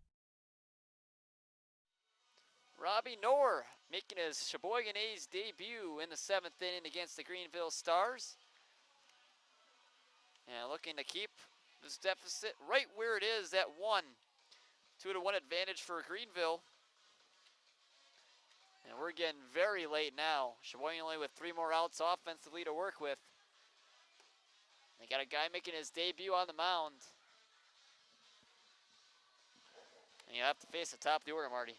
Robbie Knorr making his Sheboygan A's debut in the 7th inning against the Greenville Stars. And looking to keep this deficit right where it is at 1. 2-1 advantage for Greenville. And we're getting very late now. Sheboygan only with 3 more outs offensively to work with. They got a guy making his debut on the mound. And you have to face the top of the order, Marty.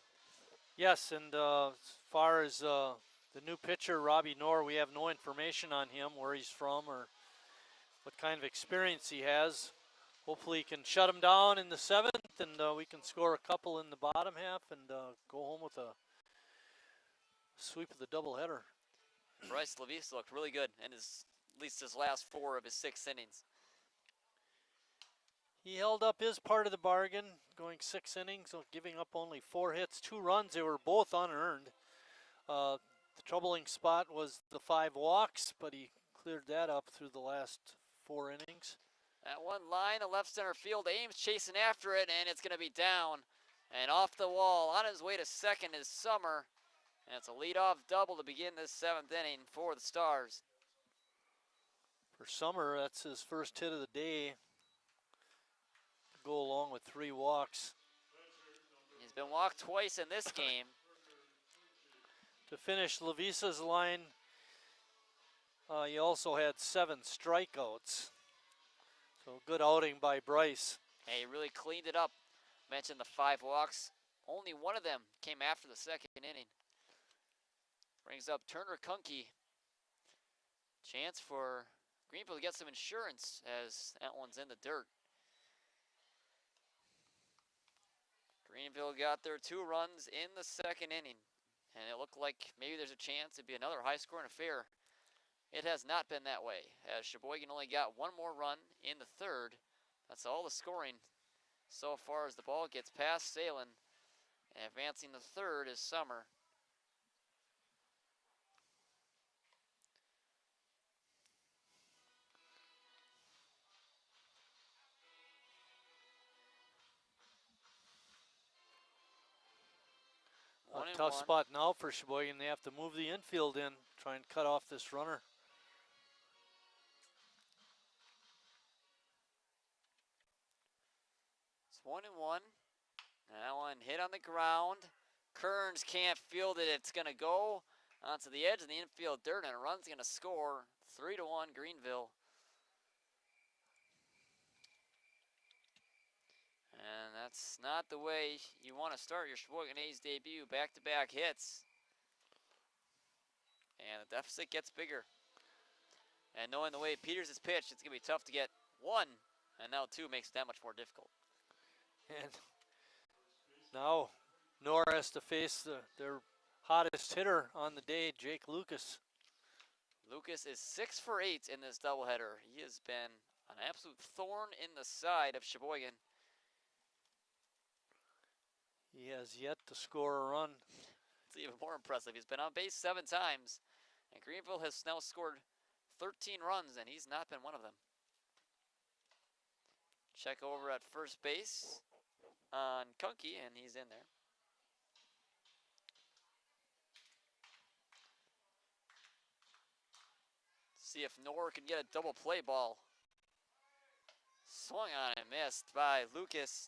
Yes, and as far as the new pitcher, Robbie Knorr, we have no information on him, where he's from or what kind of experience he has. Hopefully he can shut him down in the 7th, and we can score a couple in the bottom half and go home with a sweep of the doubleheader. Bryce Levis looked really good in at least his last 4 of his 6 innings. He held up his part of the bargain, going 6 innings, so giving up only 4 hits, 2 runs. They were both unearned. The troubling spot was the 5 walks, but he cleared that up through the last 4 innings. That one line to left center field, Ames chasing after it, and it's going to be down. And off the wall, on his way to second is Summer. And it's a leadoff double to begin this 7th inning for the Stars. For Summer, that's his first hit of the day. Go along with 3 walks. He's He's been walked twice in this game. To finish Lavisa's line, he also had 7 strikeouts. So good outing by Bryce. And he really cleaned it up. Mentioned the 5 walks. Only one of them came after the second inning. Brings up Turner Kunke. Chance for Greenville to get some insurance as that one's in the dirt. Greenville got their 2 runs in the second inning. And it looked like maybe there's a chance it'd be another high-scoring affair. It has not been that way, as Sheboygan only got 1 more run in the third. That's all the scoring so far as the ball gets past Salem. And advancing the third is Summer. A tough spot now for Sheboygan. They have to move the infield in, try and cut off this runner. It's 1-1. That one hit on the ground. Kearns can't field it. It's going to go onto the edge of the infield dirt, and a run's going to score. 3-1 Greenville. And that's not the way you want to start your Sheboygan A's debut. Back-to-back hits. And the deficit gets bigger. And knowing the way Peters is pitched, it's going to be tough to get 1. And now 2 makes it that much more difficult. And now Nora has to face their hottest hitter on the day, Jake Lucas. Lucas is 6 for 8 in this doubleheader. He has been an absolute thorn in the side of Sheboygan. He has yet to score a run. It's even more impressive. He's been on base 7 times, and Greenville has now scored 13 runs, and he's not been one of them. Check over at first base on Kunke, and he's in there. See if Nor can get a double play ball. Swung on and missed by Lucas.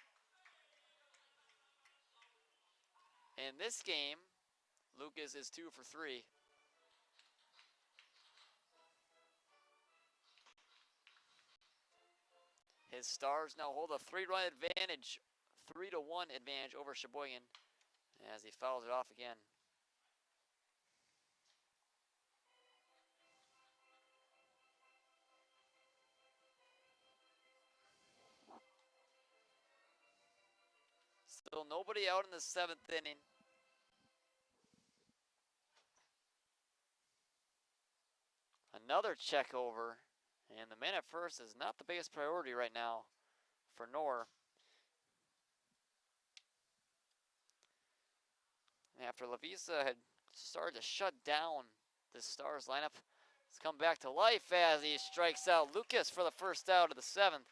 In this game, Lucas is 2 for 3. His Stars now hold a 3-run advantage, 3-1 advantage over Sheboygan as he fouls it off again. Still nobody out in the 7th inning. Another check over, and the man at first is not the biggest priority right now for Nor. After Lavisa had started to shut down the Stars lineup, it's come back to life as he strikes out Lucas for the first out of the 7th.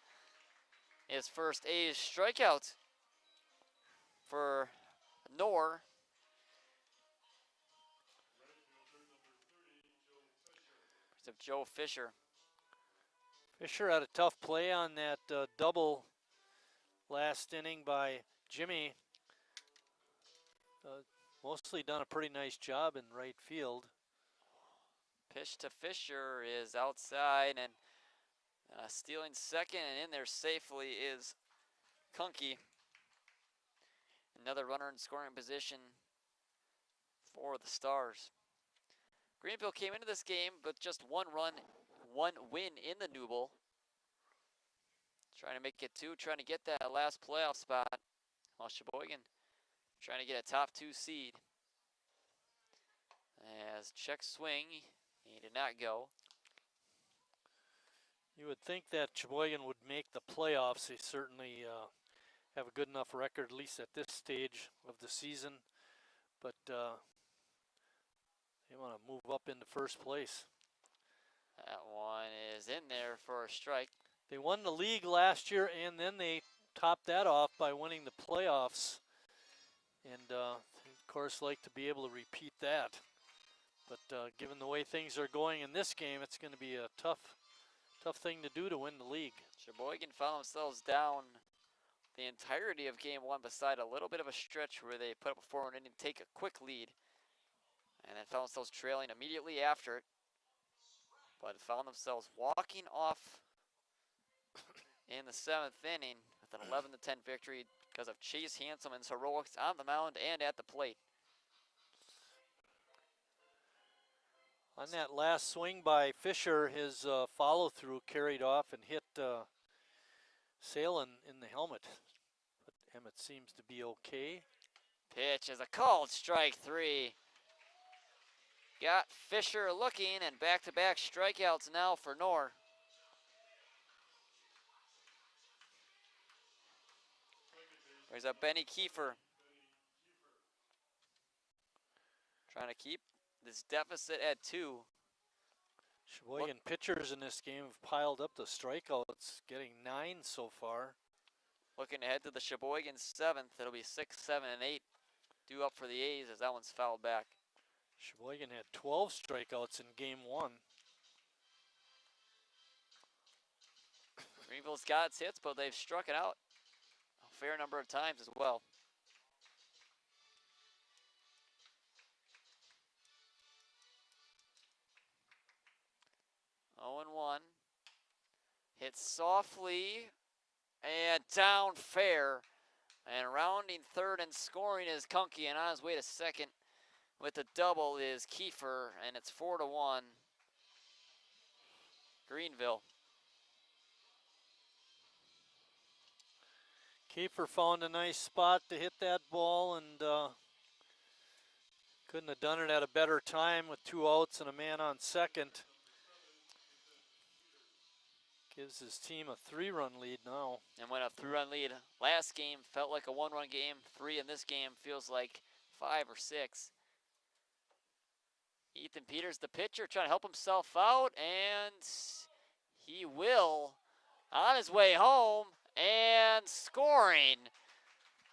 His first A's strikeout for Nor. Of Joe Fisher. Fisher had a tough play on that double last inning by Jimmy. Mostly done a pretty nice job in right field. Pitch to Fisher is outside, and stealing second, and in there safely is Kunke. Another runner in scoring position for the Stars. Greenville came into this game with just 1 run, 1 win in the Newble. Trying to make it 2, trying to get that last playoff spot. While Sheboygan trying to get a top 2 seed. As check swing, he did not go. You would think that Sheboygan would make the playoffs. They certainly have a good enough record, at least at this stage of the season. But they want to move up into first place. That one is in there for a strike. They won the league last year, and then they topped that off by winning the playoffs. And, of course, like to be able to repeat that. But given the way things are going in this game, it's going to be a tough thing to do to win the league. Sheboygan found themselves down the entirety of game one, beside a little bit of a stretch where they put up a 4-1 inning, take a quick lead, and then found themselves trailing immediately after it, but found themselves walking off in the 7th inning with an 11-10 victory because of Chase Hanselman's heroics on the mound and at the plate. On that last swing by Fisher, his follow-through carried off and hit Salen in the helmet. But Emmett seems to be okay. Pitch is a called strike 3. Got Fisher looking, and back-to-back strikeouts now for Knorr. There's a Benny Kiefer. Trying to keep this deficit at 2. Sheboygan pitchers in this game have piled up the strikeouts, getting 9 so far. Looking ahead to the Sheboygan 7th, it'll be 6, 7, and 8 due up for the A's as that one's fouled back. Sheboygan had 12 strikeouts in game 1. Greenville's got its hits, but they've struck it out a fair number of times as well. Oh, 0-1. Hit softly and down fair. And rounding third and scoring is Kunke, and on his way to second with the double is Kiefer, and it's 4-1. Greenville. Kiefer found a nice spot to hit that ball and couldn't have done it at a better time with 2 outs and a man on second. Gives his team a 3-run lead now. And when a 3-run lead last game felt like a 1-run game, 3 in this game feels like 5 or 6. Ethan Peters, the pitcher, trying to help himself out, and he will on his way home, and scoring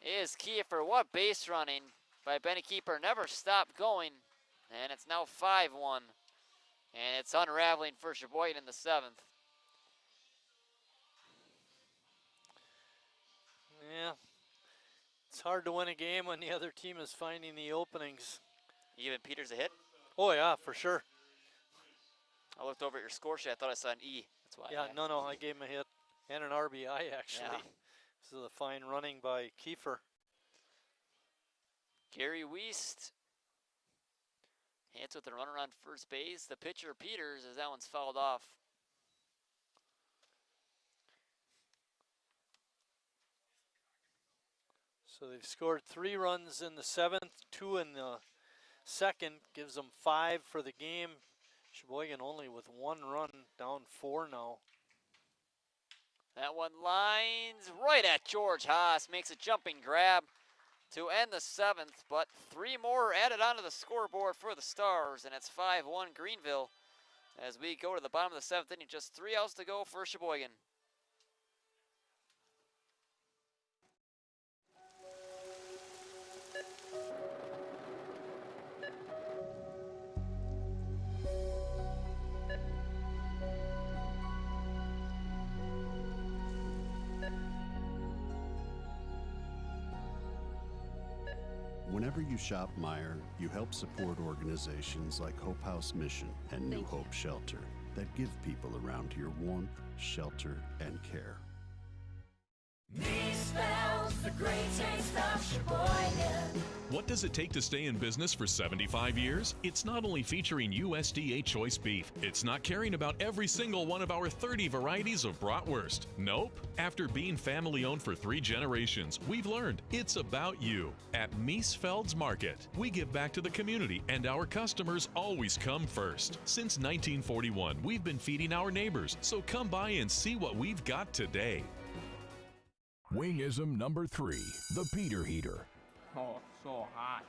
is Kiefer. What base running by Benny Kiefer, never stopped going, and it's now 5-1, and it's unraveling for Sheboygan in the 7th. Yeah, it's hard to win a game when the other team is finding the openings. You giving Peters a hit? Oh yeah, for sure. I looked over at your score sheet, I thought I saw an E. That's why. Yeah, no, I gave him a hit and an RBI actually. Yeah. This is a fine running by Kiefer. Gary Wiest hits with the runner on first base. The pitcher Peters, as that one's fouled off. So they've scored 3 runs in the 7th, 2 in the 2nd, gives them 5 for the game. Sheboygan only with 1 run, down 4 now. That one lines right at George Haas, makes a jumping grab to end the 7th, but 3 more added onto the scoreboard for the Stars, and it's 5-1 Greenville as we go to the bottom of the 7th inning. Just 3 outs to go for Sheboygan. Whenever you shop Meijer, you help support organizations like Hope House Mission and New Hope Shelter that give people around here warmth, shelter, and care. Me spells the great taste of Sheboygan. What does it take to stay in business for 75 years? It's not only featuring USDA choice beef. It's not caring about every single one of our 30 varieties of bratwurst. Nope. After being family owned for 3 generations, we've learned it's about you. At Miesfeld's Market, we give back to the community and our customers always come first. Since 1941, we've been feeding our neighbors, so come by and see what we've got today. Wingism number 3, the Peter Heater. Oh, so hot.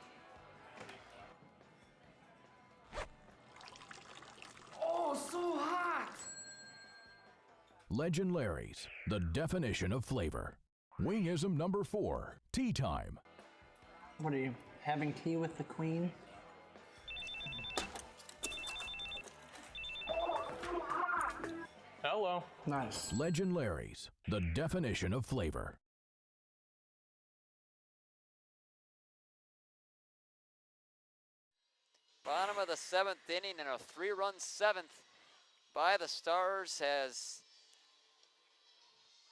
Oh, so hot! Legend Larry's, the definition of flavor. Wingism number 4, tea time. What are you, having tea with the Queen? Hello. Nice. Legend Larry's, the definition of flavor. Bottom of the 7th inning, and a 3-run 7th by the Stars has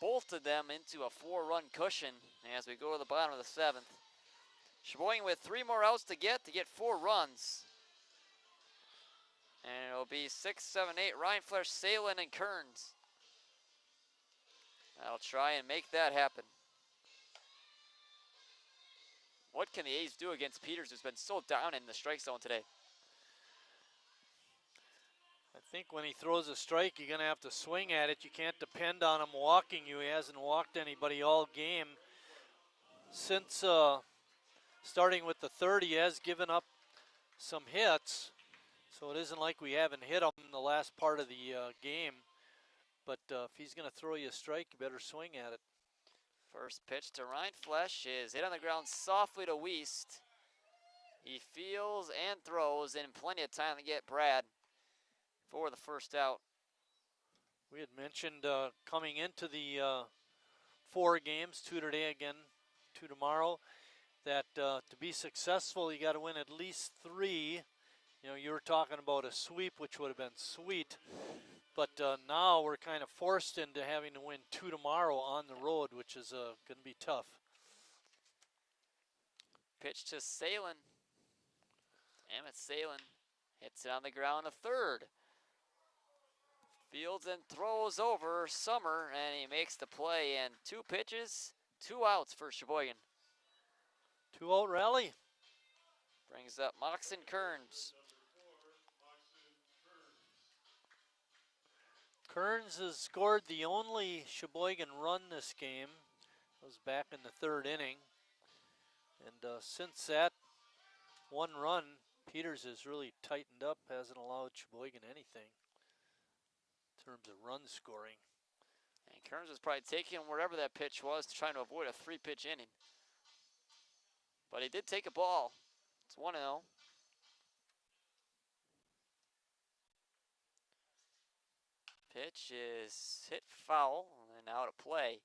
bolted them into a 4-run cushion as we go to the bottom of the 7th. Sheboygan with 3 more outs to get 4 runs. And it'll be 6, 7, 8, Rhineflesh, Salin, and Kearns. I'll try and make that happen. What can the A's do against Peters, who's been so down in the strike zone today? I think when he throws a strike, you're going to have to swing at it. You can't depend on him walking you. He hasn't walked anybody all game. Since starting with the 3rd, he has given up some hits. So it isn't like we haven't hit him in the last part of the game. But if he's going to throw you a strike, you better swing at it. First pitch to Rhineflesh is hit on the ground softly to Wiest. He feels and throws in plenty of time to get Brad for the first out. We had mentioned coming into the 4 games, 2 today again, 2 tomorrow, that to be successful, you got to win at least 3. You know, you were talking about a sweep, which would have been sweet. But now we're kind of forced into having to win 2 tomorrow on the road, which is going to be tough. Pitch to Salin. Emmett Salin hits it on the ground to 3rd. Fields and throws over Summer, and he makes the play. And 2 pitches, 2 outs for Sheboygan. 2-out rally. Brings up Moxon Kearns. Kearns has scored the only Sheboygan run this game. It was back in the 3rd inning. And since that 1 run, Peters has really tightened up, hasn't allowed Sheboygan anything in terms of run scoring. And Kearns was probably taking wherever that pitch was, trying to avoid a 3-pitch inning. But he did take a ball. It's 1-0. Pitch is hit foul, and out of play.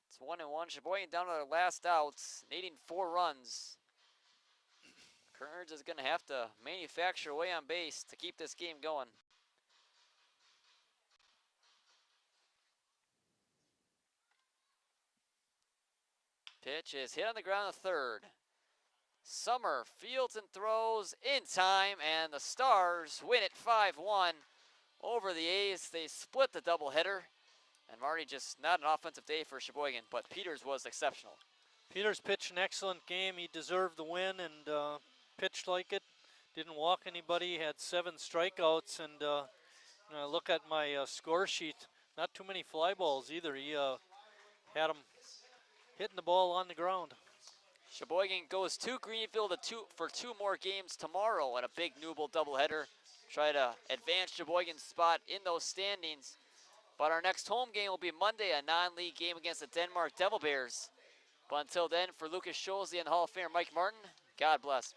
It's 1-1. Sheboygan down to their last outs, needing 4 runs. Kearns is going to have to manufacture away on base to keep this game going. Pitch is hit on the ground to 3rd. Summer fields and throws in time, and the Stars win it 5-1 over the A's. They split the doubleheader, and Marty, just not an offensive day for Sheboygan, but Peters was exceptional. Peters pitched an excellent game. He deserved the win and pitched like it. Didn't walk anybody, had 7 strikeouts, and when I look at my score sheet, not too many fly balls either. He had him hitting the ball on the ground. Sheboygan goes to Greenville for 2 more games tomorrow and a big Newble doubleheader. Try to advance Sheboygan's spot in those standings. But our next home game will be Monday, a non-league game against the Denmark Devil Bears. But until then, for Lucas Scholze and Hall of Famer Mike Martin, God bless.